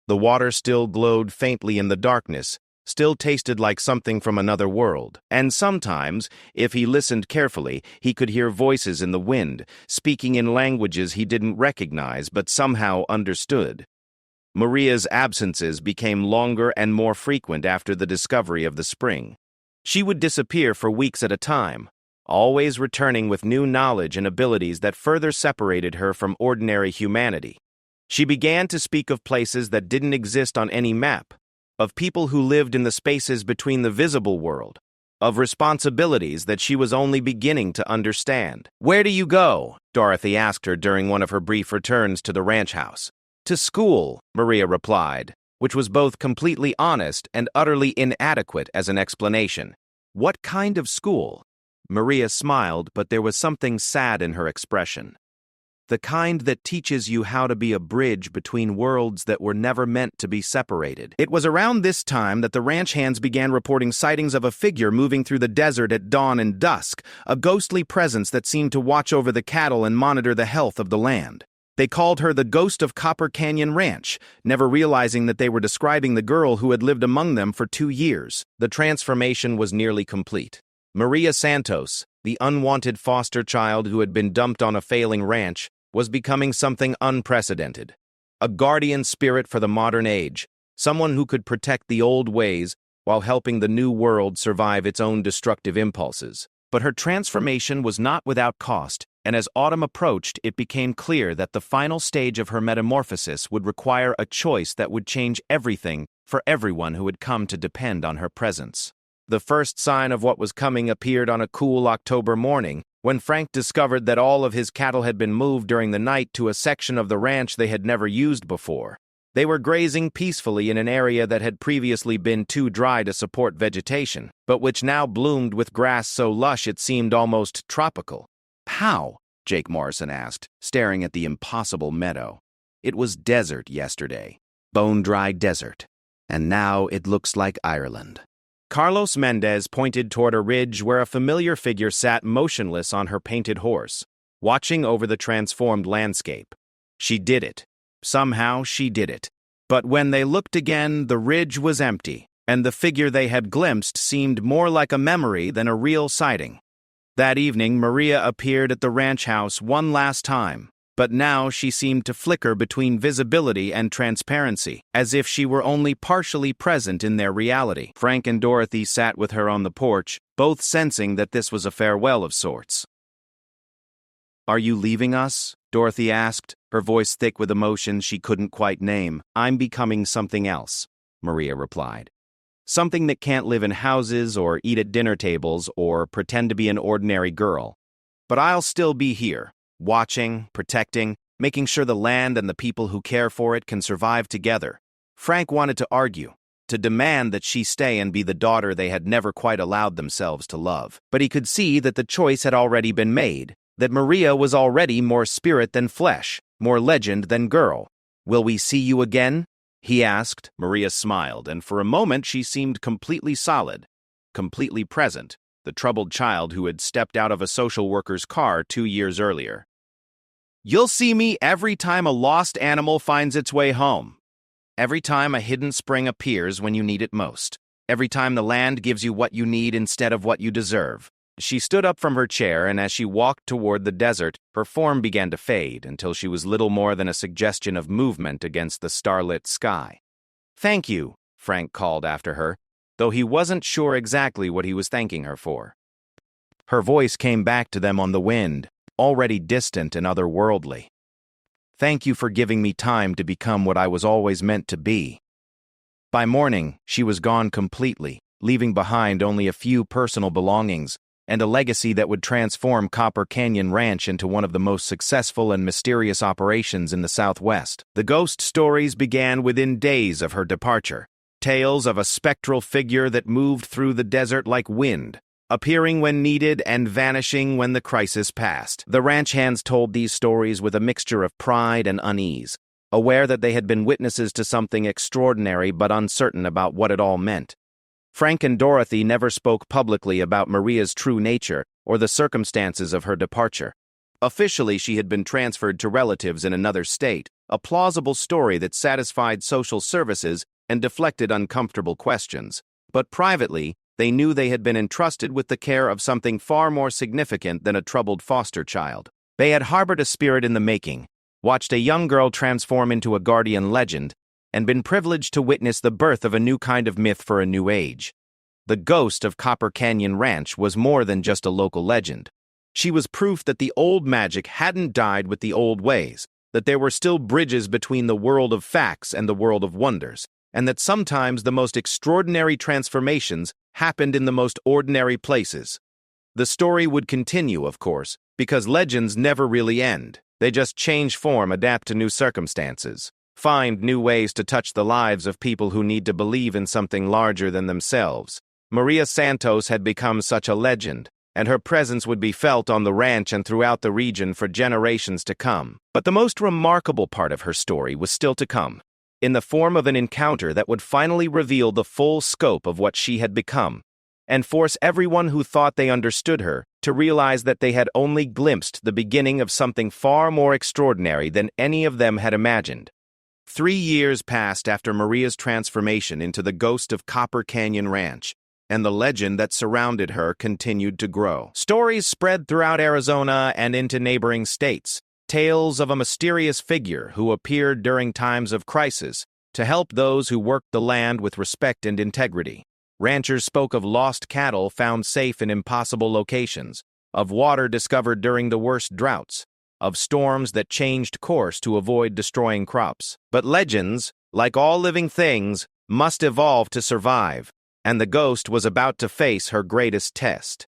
The water still glowed faintly in the darkness, still tasted like something from another world. And sometimes, if he listened carefully, he could hear voices in the wind, speaking in languages he didn't recognize but somehow understood. Maria's absences became longer and more frequent after the discovery of the spring. She would disappear for weeks at a time, always returning with new knowledge and abilities that further separated her from ordinary humanity. She began to speak of places that didn't exist on any map, of people who lived in the spaces between the visible world, of responsibilities that she was only beginning to understand. "Where do you go?" Dorothy asked her during one of her brief returns to the ranch house. "To school," Maria replied, which was both completely honest and utterly inadequate as an explanation. "What kind of school?" Maria smiled, but there was something sad in her expression. "The kind that teaches you how to be a bridge between worlds that were never meant to be separated." It was around this time that the ranch hands began reporting sightings of a figure moving through the desert at dawn and dusk, a ghostly presence that seemed to watch over the cattle and monitor the health of the land. They called her the Ghost of Copper Canyon Ranch, never realizing that they were describing the girl who had lived among them for 2 years. The transformation was nearly complete. Maria Santos, the unwanted foster child who had been dumped on a failing ranch, was becoming something unprecedented. A guardian spirit for the modern age, someone who could protect the old ways while helping the new world survive its own destructive impulses. But her transformation was not without cost, and as autumn approached, it became clear that the final stage of her metamorphosis would require a choice that would change everything for everyone who had come to depend on her presence. The first sign of what was coming appeared on a cool October morning, when Frank discovered that all of his cattle had been moved during the night to a section of the ranch they had never used before. They were grazing peacefully in an area that had previously been too dry to support vegetation, but which now bloomed with grass so lush it seemed almost tropical. "How?" Jake Morrison asked, staring at the impossible meadow. "It was desert yesterday, bone-dry desert, and now it looks like Ireland." Carlos Mendez pointed toward a ridge where a familiar figure sat motionless on her painted horse, watching over the transformed landscape. She did it. Somehow she did it. But when they looked again, the ridge was empty, and the figure they had glimpsed seemed more like a memory than a real sighting. That evening, Maria appeared at the ranch house one last time, but now she seemed to flicker between visibility and transparency, as if she were only partially present in their reality. Frank and Dorothy sat with her on the porch, both sensing that this was a farewell of sorts. "Are you leaving us?" Dorothy asked, her voice thick with emotion she couldn't quite name. "I'm becoming something else," Maria replied. "Something that can't live in houses or eat at dinner tables or pretend to be an ordinary girl. But I'll still be here, watching, protecting, making sure the land and the people who care for it can survive together." Frank wanted to argue, to demand that she stay and be the daughter they had never quite allowed themselves to love. But he could see that the choice had already been made, that Maria was already more spirit than flesh, more legend than girl. "Will we see you again?" he asked. Maria smiled, and for a moment she seemed completely solid, completely present, the troubled child who had stepped out of a social worker's car 2 years earlier. "You'll see me every time a lost animal finds its way home. Every time a hidden spring appears when you need it most. Every time the land gives you what you need instead of what you deserve." She stood up from her chair, and as she walked toward the desert, her form began to fade until she was little more than a suggestion of movement against the starlit sky. "Thank you," Frank called after her, though he wasn't sure exactly what he was thanking her for. Her voice came back to them on the wind, already distant and otherworldly. "Thank you for giving me time to become what I was always meant to be." By morning, she was gone completely, leaving behind only a few personal belongings and a legacy that would transform Copper Canyon Ranch into one of the most successful and mysterious operations in the Southwest. The ghost stories began within days of her departure, tales of a spectral figure that moved through the desert like wind, appearing when needed and vanishing when the crisis passed. The ranch hands told these stories with a mixture of pride and unease, aware that they had been witnesses to something extraordinary but uncertain about what it all meant. Frank and Dorothy never spoke publicly about Maria's true nature or the circumstances of her departure. Officially, she had been transferred to relatives in another state, a plausible story that satisfied social services and deflected uncomfortable questions. But privately, they knew they had been entrusted with the care of something far more significant than a troubled foster child. They had harbored a spirit in the making, watched a young girl transform into a guardian legend, and been privileged to witness the birth of a new kind of myth for a new age. The ghost of Copper Canyon Ranch was more than just a local legend. She was proof that the old magic hadn't died with the old ways, that there were still bridges between the world of facts and the world of wonders, and that sometimes the most extraordinary transformations happened in the most ordinary places. The story would continue, of course, because legends never really end. They just change form, adapt to new circumstances, find new ways to touch the lives of people who need to believe in something larger than themselves. Maria Santos had become such a legend, and her presence would be felt on the ranch and throughout the region for generations to come. But the most remarkable part of her story was still to come, in the form of an encounter that would finally reveal the full scope of what she had become, and force everyone who thought they understood her to realize that they had only glimpsed the beginning of something far more extraordinary than any of them had imagined. 3 years passed after Maria's transformation into the ghost of Copper Canyon Ranch, and the legend that surrounded her continued to grow. Stories spread throughout Arizona and into neighboring states, tales of a mysterious figure who appeared during times of crisis to help those who worked the land with respect and integrity. Ranchers spoke of lost cattle found safe in impossible locations, of water discovered during the worst droughts, of storms that changed course to avoid destroying crops. But legends, like all living things, must evolve to survive, and the ghost was about to face her greatest test.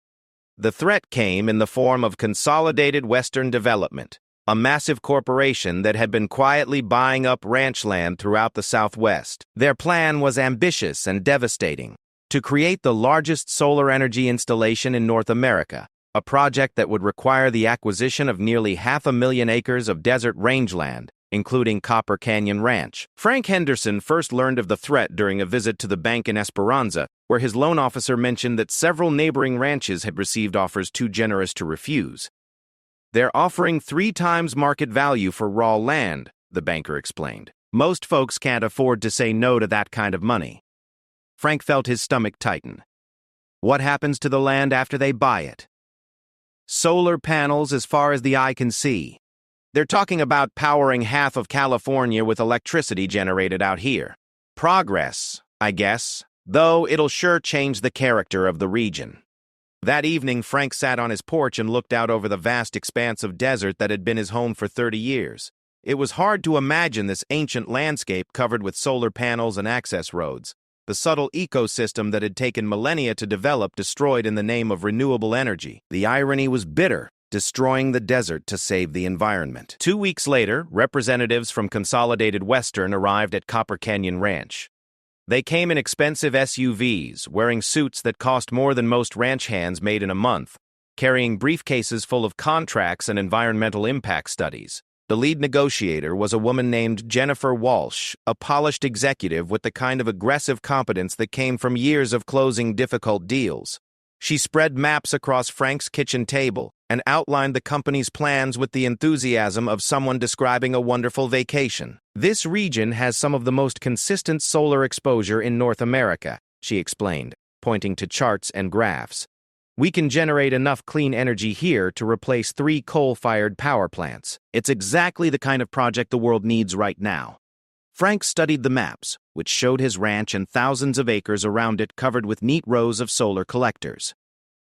The threat came in the form of Consolidated Western Development, a massive corporation that had been quietly buying up ranch land throughout the Southwest. Their plan was ambitious and devastating: to create the largest solar energy installation in North America, a project that would require the acquisition of nearly 500,000 acres of desert rangeland, including Copper Canyon Ranch. Frank Henderson first learned of the threat during a visit to the bank in Esperanza, where his loan officer mentioned that several neighboring ranches had received offers too generous to refuse. "They're offering 3 times market value for raw land," the banker explained. "Most folks can't afford to say no to that kind of money." Frank felt his stomach tighten. What happens to the land after they buy it? Solar panels as far as the eye can see. They're talking about powering half of California with electricity generated out here. Progress, I guess, though it'll sure change the character of the region. That evening, Frank sat on his porch and looked out over the vast expanse of desert that had been his home for 30 years. It was hard to imagine this ancient landscape covered with solar panels and access roads, the subtle ecosystem that had taken millennia to develop destroyed in the name of renewable energy. The irony was bitter, destroying the desert to save the environment. 2 weeks later, representatives from Consolidated Western arrived at Copper Canyon Ranch. They came in expensive SUVs, wearing suits that cost more than most ranch hands made in a month, carrying briefcases full of contracts and environmental impact studies. The lead negotiator was a woman named Jennifer Walsh, a polished executive with the kind of aggressive competence that came from years of closing difficult deals. She spread maps across Frank's kitchen table and outlined the company's plans with the enthusiasm of someone describing a wonderful vacation. "This region has some of the most consistent solar exposure in North America," she explained, pointing to charts and graphs. "We can generate enough clean energy here to replace 3 coal-fired power plants. It's exactly the kind of project the world needs right now." Frank studied the maps, which showed his ranch and thousands of acres around it covered with neat rows of solar collectors.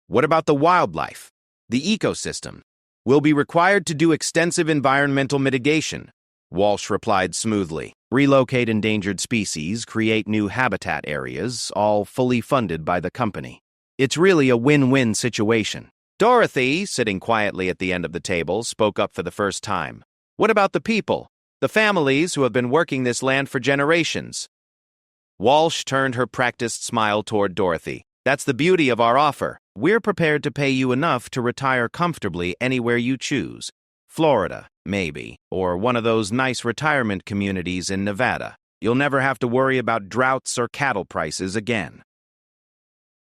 "What about the wildlife? The ecosystem? We'll be required to do extensive environmental mitigation," Walsh replied smoothly. "Relocate endangered species, create new habitat areas, all fully funded by the company. It's really a win-win situation." Dorothy, sitting quietly at the end of the table, spoke up for the first time. "What about the people? The families who have been working this land for generations?" Walsh turned her practiced smile toward Dorothy. "That's the beauty of our offer. We're prepared to pay you enough to retire comfortably anywhere you choose. Florida, maybe, or one of those nice retirement communities in Nevada. You'll never have to worry about droughts or cattle prices again."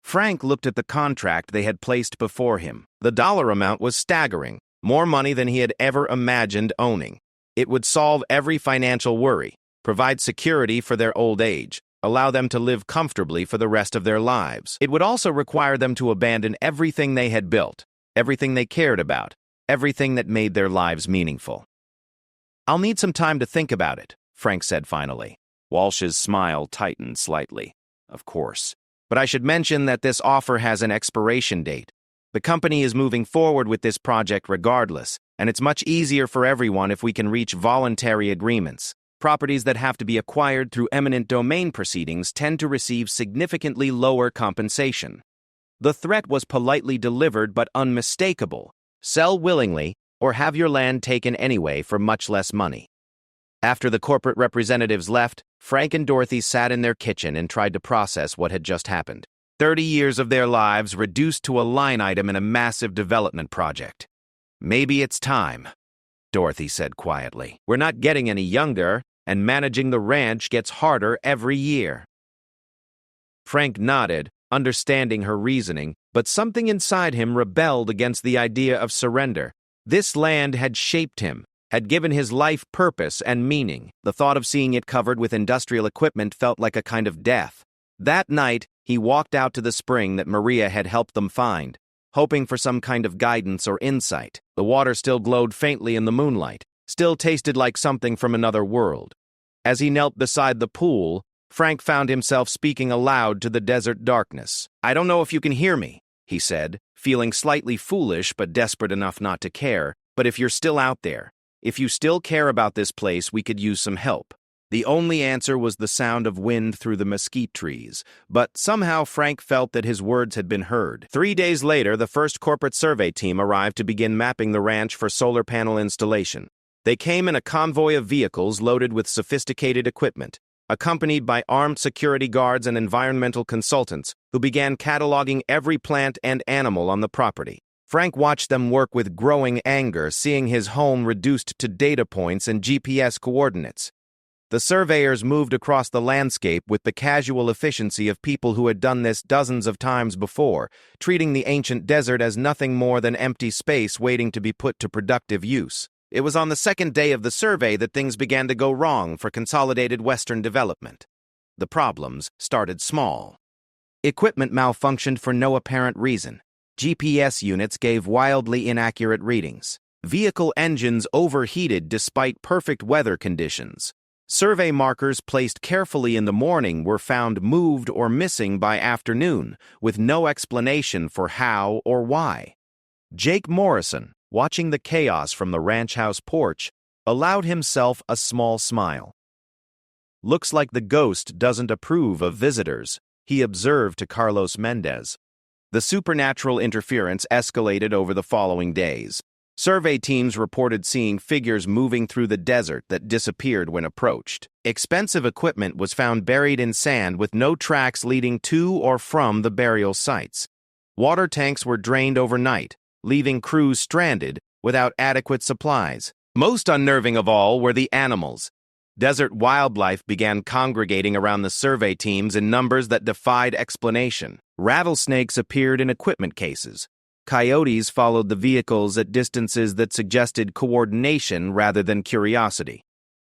Frank looked at the contract they had placed before him. The dollar amount was staggering, more money than he had ever imagined owning. It would solve every financial worry, provide security for their old age, allow them to live comfortably for the rest of their lives. It would also require them to abandon everything they had built, everything they cared about, everything that made their lives meaningful. "I'll need some time to think about it," Frank said finally. Walsh's smile tightened slightly. Of course. But I should mention that this offer has an expiration date. The company is moving forward with this project regardless, and it's much easier for everyone if we can reach voluntary agreements. Properties that have to be acquired through eminent domain proceedings tend to receive significantly lower compensation. The threat was politely delivered but unmistakable. Sell willingly, or have your land taken anyway for much less money. After the corporate representatives left, Frank and Dorothy sat in their kitchen and tried to process what had just happened. 30 years of their lives reduced to a line item in a massive development project. Maybe it's time, Dorothy said quietly. We're not getting any younger, and managing the ranch gets harder every year. Frank nodded, understanding her reasoning, but something inside him rebelled against the idea of surrender. This land had shaped him, had given his life purpose and meaning. The thought of seeing it covered with industrial equipment felt like a kind of death. That night, he walked out to the spring that Maria had helped them find, hoping for some kind of guidance or insight. The water still glowed faintly in the moonlight, still tasted like something from another world. As he knelt beside the pool, Frank found himself speaking aloud to the desert darkness. "I don't know if you can hear me," he said, feeling slightly foolish but desperate enough not to care. "But if you're still out there, if you still care about this place, we could use some help." The only answer was the sound of wind through the mesquite trees, but somehow Frank felt that his words had been heard. 3 days later, the first corporate survey team arrived to begin mapping the ranch for solar panel installation. They came in a convoy of vehicles loaded with sophisticated equipment, accompanied by armed security guards and environmental consultants who began cataloging every plant and animal on the property. Frank watched them work with growing anger, seeing his home reduced to data points and GPS coordinates. The surveyors moved across the landscape with the casual efficiency of people who had done this dozens of times before, treating the ancient desert as nothing more than empty space waiting to be put to productive use. It was on the second day of the survey that things began to go wrong for Consolidated Western Development. The problems started small. Equipment malfunctioned for no apparent reason. GPS units gave wildly inaccurate readings. Vehicle engines overheated despite perfect weather conditions. Survey markers placed carefully in the morning were found moved or missing by afternoon, with no explanation for how or why. Jake Morrison, watching the chaos from the ranch house porch, allowed himself a small smile. "Looks like the ghost doesn't approve of visitors," he observed to Carlos Mendez. The supernatural interference escalated over the following days. Survey teams reported seeing figures moving through the desert that disappeared when approached. Expensive equipment was found buried in sand with no tracks leading to or from the burial sites. Water tanks were drained overnight, leaving crews stranded without adequate supplies. Most unnerving of all were the animals. Desert wildlife began congregating around the survey teams in numbers that defied explanation. Rattlesnakes appeared in equipment cases. Coyotes followed the vehicles at distances that suggested coordination rather than curiosity.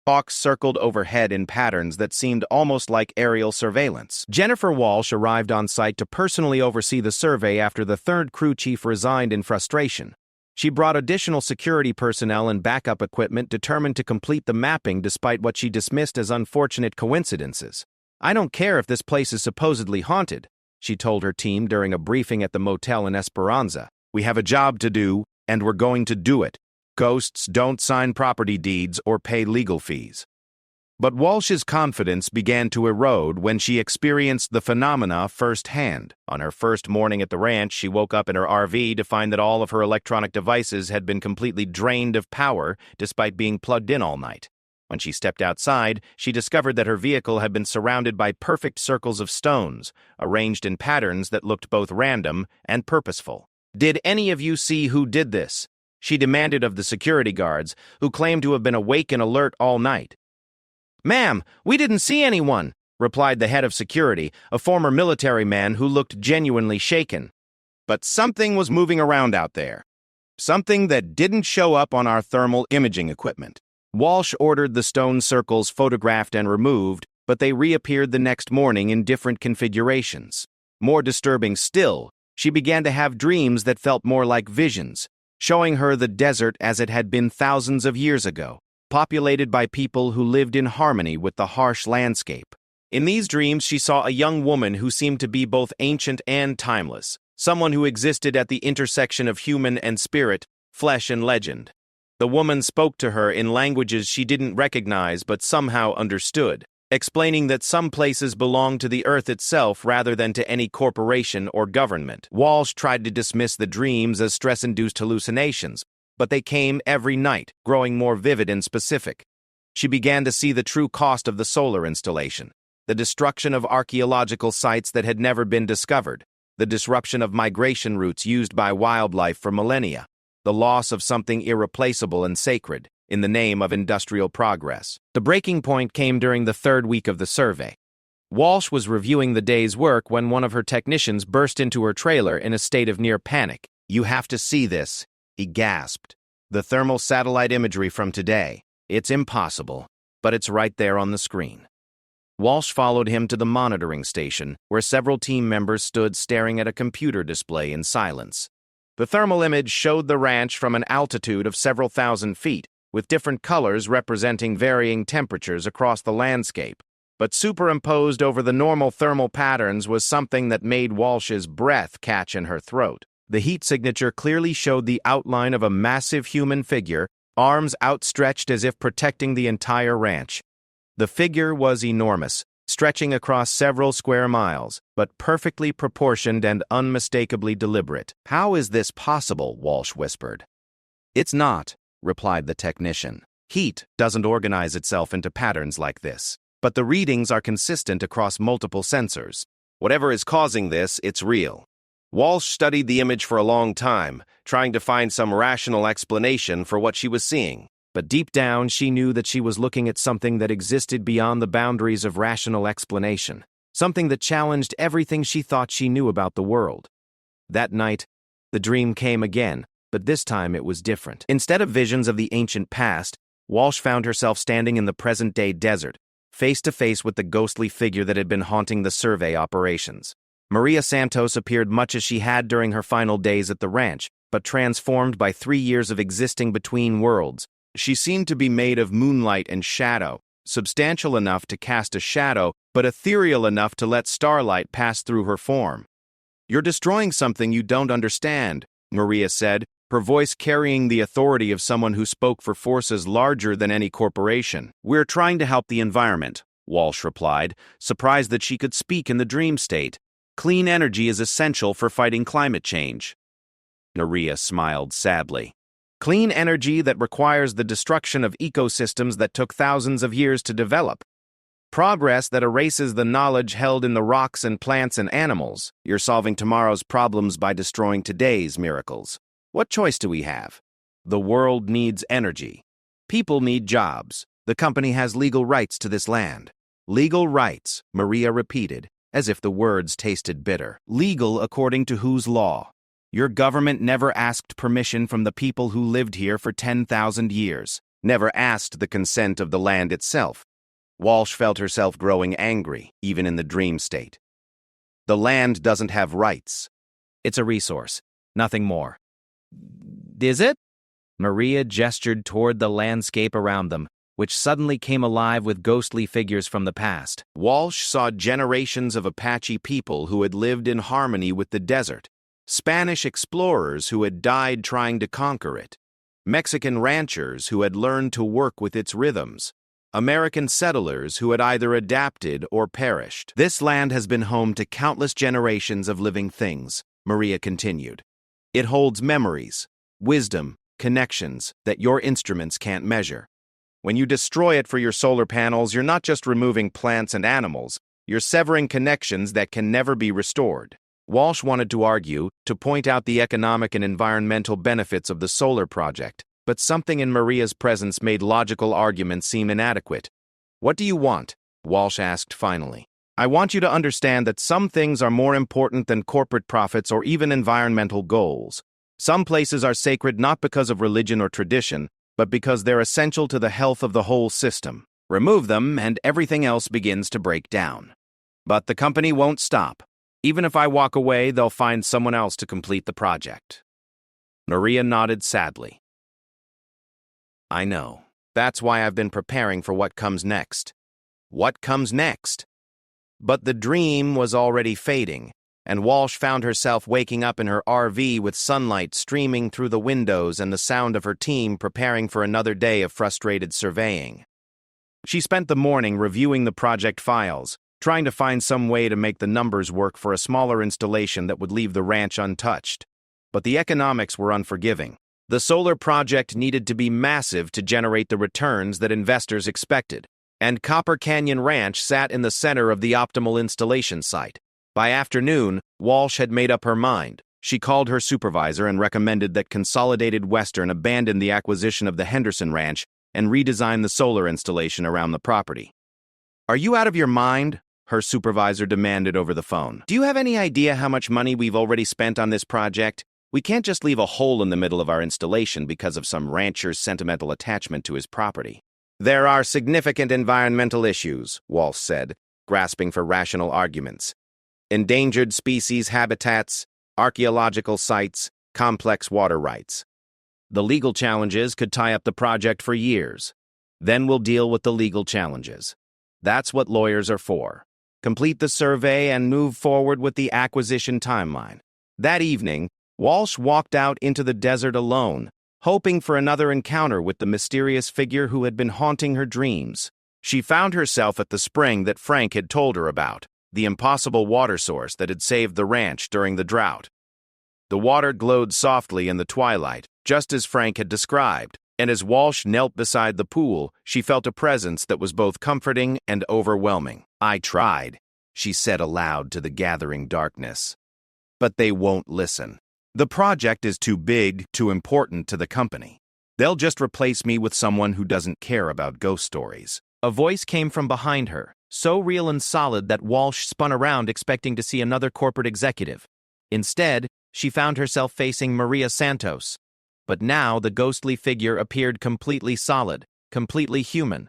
Hawks circled overhead in patterns that seemed almost like aerial surveillance. Jennifer Walsh arrived on site to personally oversee the survey after the third crew chief resigned in frustration. She brought additional security personnel and backup equipment determined to complete the mapping despite what she dismissed as unfortunate coincidences. "I don't care if this place is supposedly haunted," she told her team during a briefing at the motel in Esperanza. "We have a job to do, and we're going to do it. Ghosts don't sign property deeds or pay legal fees." But Walsh's confidence began to erode when she experienced the phenomena firsthand. On her first morning at the ranch, she woke up in her RV to find that all of her electronic devices had been completely drained of power despite being plugged in all night. When she stepped outside, she discovered that her vehicle had been surrounded by perfect circles of stones, arranged in patterns that looked both random and purposeful. "Did any of you see who did this?" she demanded of the security guards, who claimed to have been awake and alert all night. "Ma'am, we didn't see anyone," replied the head of security, a former military man who looked genuinely shaken. "But something was moving around out there. Something that didn't show up on our thermal imaging equipment." Walsh ordered the stone circles photographed and removed, but they reappeared the next morning in different configurations. More disturbing still, she began to have dreams that felt more like visions, showing her the desert as it had been thousands of years ago. populated by people who lived in harmony with the harsh landscape. In these dreams, she saw a young woman who seemed to be both ancient and timeless, someone who existed at the intersection of human and spirit, flesh and legend. The woman spoke to her in languages she didn't recognize but somehow understood, explaining that some places belong to the earth itself rather than to any corporation or government. Walsh tried to dismiss the dreams as stress-induced hallucinations, but they came every night, growing more vivid and specific. She began to see the true cost of the solar installation, the destruction of archaeological sites that had never been discovered, the disruption of migration routes used by wildlife for millennia, the loss of something irreplaceable and sacred in the name of industrial progress. The breaking point came during the third week of the survey. Walsh was reviewing the day's work when one of her technicians burst into her trailer in a state of near panic. "You have to see this," he gasped. "The thermal satellite imagery from today. It's impossible, but it's right there on the screen." Walsh followed him to the monitoring station, where several team members stood staring at a computer display in silence. The thermal image showed the ranch from an altitude of several thousand feet, with different colors representing varying temperatures across the landscape. But superimposed over the normal thermal patterns was something that made Walsh's breath catch in her throat. The heat signature clearly showed the outline of a massive human figure, arms outstretched as if protecting the entire ranch. The figure was enormous, stretching across several square miles, but perfectly proportioned and unmistakably deliberate. "How is this possible?" Walsh whispered. "It's not," replied the technician. "Heat doesn't organize itself into patterns like this, but the readings are consistent across multiple sensors. Whatever is causing this, it's real." Walsh studied the image for a long time, trying to find some rational explanation for what she was seeing. But deep down, she knew that she was looking at something that existed beyond the boundaries of rational explanation, something that challenged everything she thought she knew about the world. That night, the dream came again, but this time it was different. Instead of visions of the ancient past, Walsh found herself standing in the present-day desert, face to face with the ghostly figure that had been haunting the survey operations. Maria Santos appeared much as she had during her final days at the ranch, but transformed by 3 years of existing between worlds. She seemed to be made of moonlight and shadow, substantial enough to cast a shadow, but ethereal enough to let starlight pass through her form. "You're destroying something you don't understand," Maria said, her voice carrying the authority of someone who spoke for forces larger than any corporation. "We're trying to help the environment," Walsh replied, surprised that she could speak in the dream state. "Clean energy is essential for fighting climate change." Maria smiled sadly. "Clean energy that requires the destruction of ecosystems that took thousands of years to develop. Progress that erases the knowledge held in the rocks and plants and animals. You're solving tomorrow's problems by destroying today's miracles. What choice do we have? The world needs energy. People need jobs. The company has legal rights to this land." "Legal rights," Maria repeated, as if the words tasted bitter. "Legal according to whose law? Your government never asked permission from the people who lived here for 10,000 years, never asked the consent of the land itself." Walsh felt herself growing angry, even in the dream state. "The land doesn't have rights. It's a resource, nothing more." "Is it?" Maria gestured toward the landscape around them, which suddenly came alive with ghostly figures from the past. Walsh saw generations of Apache people who had lived in harmony with the desert, Spanish explorers who had died trying to conquer it, Mexican ranchers who had learned to work with its rhythms, American settlers who had either adapted or perished. "This land has been home to countless generations of living things," Maria continued. "It holds memories, wisdom, connections that your instruments can't measure. When you destroy it for your solar panels, you're not just removing plants and animals, you're severing connections that can never be restored." Walsh wanted to argue, to point out the economic and environmental benefits of the solar project, but something in Maria's presence made logical arguments seem inadequate. "What do you want?" Walsh asked finally. "I want you to understand that some things are more important than corporate profits or even environmental goals. Some places are sacred not because of religion or tradition, but because they're essential to the health of the whole system. Remove them, and everything else begins to break down. But the company won't stop. Even if I walk away, they'll find someone else to complete the project." Maria nodded sadly. "I know." That's why I've been preparing for what comes next. What comes next? But the dream was already fading, and Walsh found herself waking up in her RV with sunlight streaming through the windows and the sound of her team preparing for another day of frustrated surveying. She spent the morning reviewing the project files, trying to find some way to make the numbers work for a smaller installation that would leave the ranch untouched. But the economics were unforgiving. The solar project needed to be massive to generate the returns that investors expected, and Copper Canyon Ranch sat in the center of the optimal installation site. By afternoon, Walsh had made up her mind. She called her supervisor and recommended that Consolidated Western abandon the acquisition of the Henderson Ranch and redesign the solar installation around the property. "Are you out of your mind?" her supervisor demanded over the phone. "Do you have any idea how much money we've already spent on this project? We can't just leave a hole in the middle of our installation because of some rancher's sentimental attachment to his property." "There are significant environmental issues," Walsh said, grasping for rational arguments. "Endangered species habitats, archaeological sites, complex water rights. The legal challenges could tie up the project for years. Then we'll deal with the legal challenges. That's what lawyers are for. Complete the survey and move forward with the acquisition timeline." That evening, Walsh walked out into the desert alone, hoping for another encounter with the mysterious figure who had been haunting her dreams. She found herself at the spring that Frank had told her about, the impossible water source that had saved the ranch during the drought. The water glowed softly in the twilight, just as Frank had described, and as Walsh knelt beside the pool, she felt a presence that was both comforting and overwhelming. "I tried," she said aloud to the gathering darkness. "But they won't listen. The project is too big, too important to the company. They'll just replace me with someone who doesn't care about ghost stories." A voice came from behind her, so real and solid that Walsh spun around expecting to see another corporate executive. Instead, she found herself facing Maria Santos. But now the ghostly figure appeared completely solid, completely human,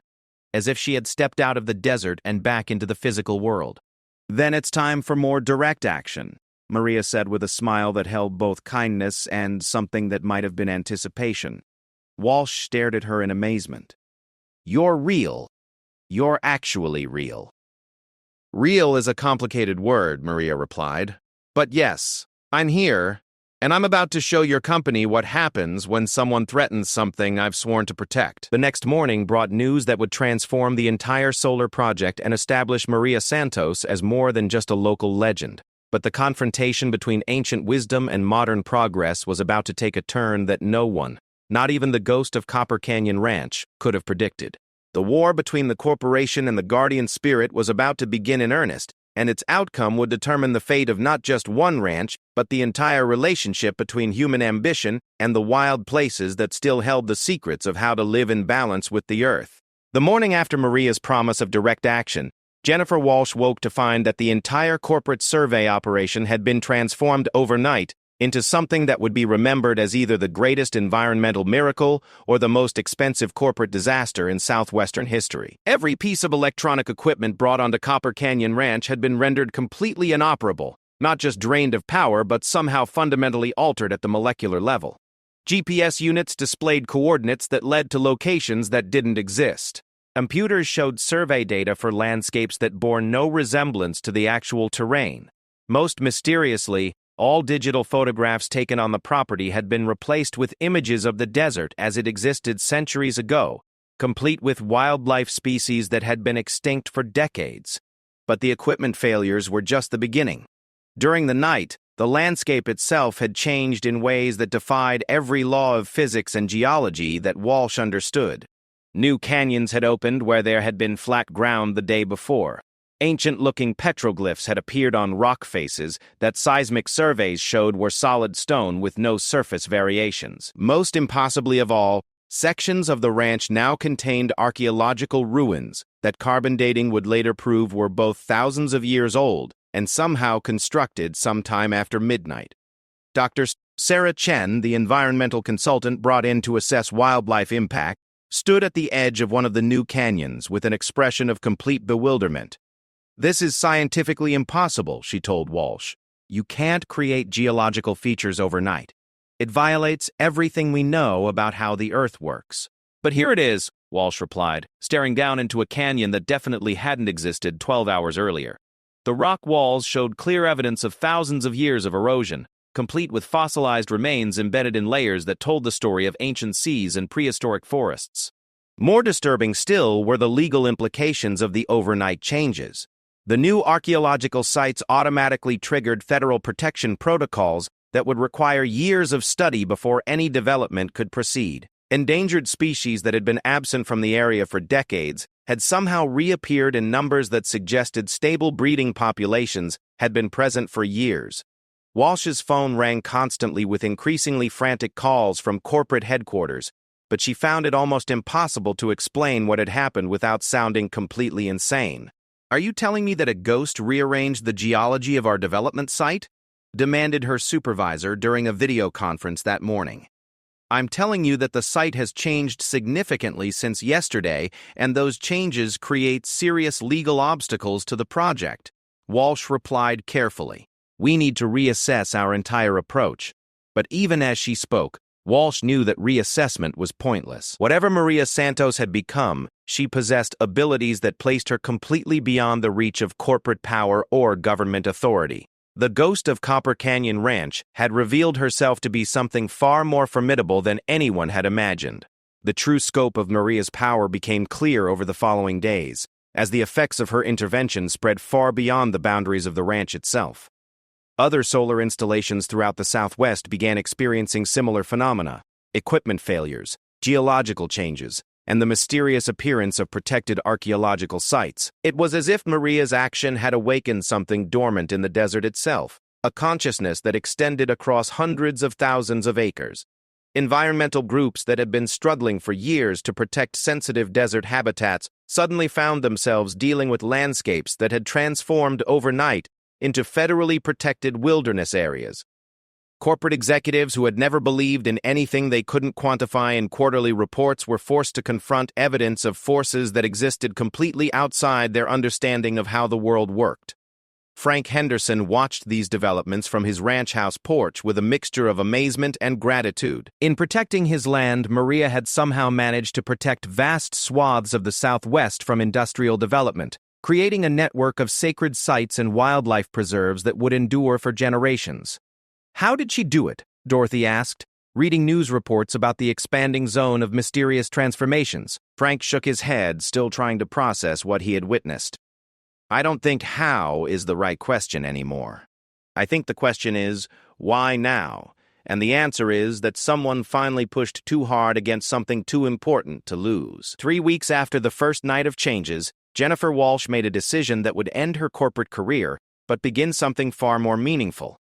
as if she had stepped out of the desert and back into the physical world. "Then it's time for more direct action," Maria said with a smile that held both kindness and something that might have been anticipation. Walsh stared at her in amazement. "You're real. You're actually real." "Real is a complicated word," Maria replied. "But yes, I'm here, and I'm about to show your company what happens when someone threatens something I've sworn to protect." The next morning brought news that would transform the entire solar project and establish Maria Santos as more than just a local legend. But the confrontation between ancient wisdom and modern progress was about to take a turn that no one, not even the ghost of Copper Canyon Ranch, could have predicted. The war between the corporation and the guardian spirit was about to begin in earnest, and its outcome would determine the fate of not just one ranch, but the entire relationship between human ambition and the wild places that still held the secrets of how to live in balance with the earth. The morning after Maria's promise of direct action, Jennifer Walsh woke to find that the entire corporate survey operation had been transformed overnight into something that would be remembered as either the greatest environmental miracle or the most expensive corporate disaster in southwestern history. Every piece of electronic equipment brought onto Copper Canyon Ranch had been rendered completely inoperable, not just drained of power, but somehow fundamentally altered at the molecular level. GPS units displayed coordinates that led to locations that didn't exist. Computers showed survey data for landscapes that bore no resemblance to the actual terrain. Most mysteriously, all digital photographs taken on the property had been replaced with images of the desert as it existed centuries ago, complete with wildlife species that had been extinct for decades. But the equipment failures were just the beginning. During the night, the landscape itself had changed in ways that defied every law of physics and geology that Walsh understood. New canyons had opened where there had been flat ground the day before. Ancient-looking petroglyphs had appeared on rock faces that seismic surveys showed were solid stone with no surface variations. Most impossibly of all, sections of the ranch now contained archaeological ruins that carbon dating would later prove were both thousands of years old and somehow constructed sometime after midnight. Dr. Sarah Chen, the environmental consultant brought in to assess wildlife impact, stood at the edge of one of the new canyons with an expression of complete bewilderment. "This is scientifically impossible," she told Walsh. "You can't create geological features overnight. It violates everything we know about how the Earth works." "But here it is," Walsh replied, staring down into a canyon that definitely hadn't existed 12 hours earlier. The rock walls showed clear evidence of thousands of years of erosion, complete with fossilized remains embedded in layers that told the story of ancient seas and prehistoric forests. More disturbing still were the legal implications of the overnight changes. The new archaeological sites automatically triggered federal protection protocols that would require years of study before any development could proceed. Endangered species that had been absent from the area for decades had somehow reappeared in numbers that suggested stable breeding populations had been present for years. Walsh's phone rang constantly with increasingly frantic calls from corporate headquarters, but she found it almost impossible to explain what had happened without sounding completely insane. "Are you telling me that a ghost rearranged the geology of our development site?" demanded her supervisor during a video conference that morning. "I'm telling you that the site has changed significantly since yesterday, and those changes create serious legal obstacles to the project," Walsh replied carefully. "We need to reassess our entire approach." But even as she spoke, Walsh knew that reassessment was pointless. Whatever Maria Santos had become, she possessed abilities that placed her completely beyond the reach of corporate power or government authority. The ghost of Copper Canyon Ranch had revealed herself to be something far more formidable than anyone had imagined. The true scope of Maria's power became clear over the following days, as the effects of her intervention spread far beyond the boundaries of the ranch itself. Other solar installations throughout the Southwest began experiencing similar phenomena: equipment failures, geological changes, and the mysterious appearance of protected archaeological sites. It was as if Maria's action had awakened something dormant in the desert itself, a consciousness that extended across hundreds of thousands of acres. Environmental groups that had been struggling for years to protect sensitive desert habitats suddenly found themselves dealing with landscapes that had transformed overnight into federally protected wilderness areas. Corporate executives who had never believed in anything they couldn't quantify in quarterly reports were forced to confront evidence of forces that existed completely outside their understanding of how the world worked. Frank Henderson watched these developments from his ranch house porch with a mixture of amazement and gratitude. In protecting his land, Maria had somehow managed to protect vast swaths of the Southwest from industrial development, creating a network of sacred sites and wildlife preserves that would endure for generations. "How did she do it?" Dorothy asked, reading news reports about the expanding zone of mysterious transformations. Frank shook his head, still trying to process what he had witnessed. "I don't think how is the right question anymore. I think the question is, why now? And the answer is that someone finally pushed too hard against something too important to lose." 3 weeks after the first night of changes, Jennifer Walsh made a decision that would end her corporate career, but begin something far more meaningful.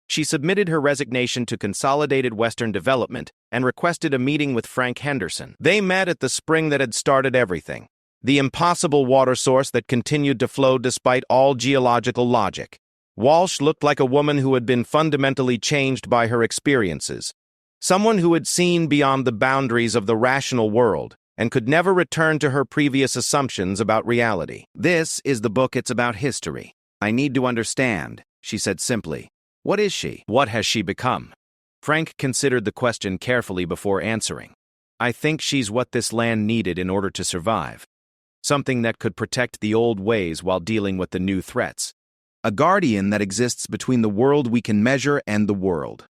She submitted her resignation to Consolidated Western Development and requested a meeting with Frank Henderson. They met at the spring that had started everything, the impossible water source that continued to flow despite all geological logic. Walsh looked like a woman who had been fundamentally changed by her experiences, someone who had seen beyond the boundaries of the rational world and could never return to her previous assumptions about reality. "This is the book. It's about history. I need to understand," she said simply. "What is she? What has she become?" Frank considered the question carefully before answering. "I think she's what this land needed in order to survive. Something that could protect the old ways while dealing with the new threats. A guardian that exists between the world we can measure and the world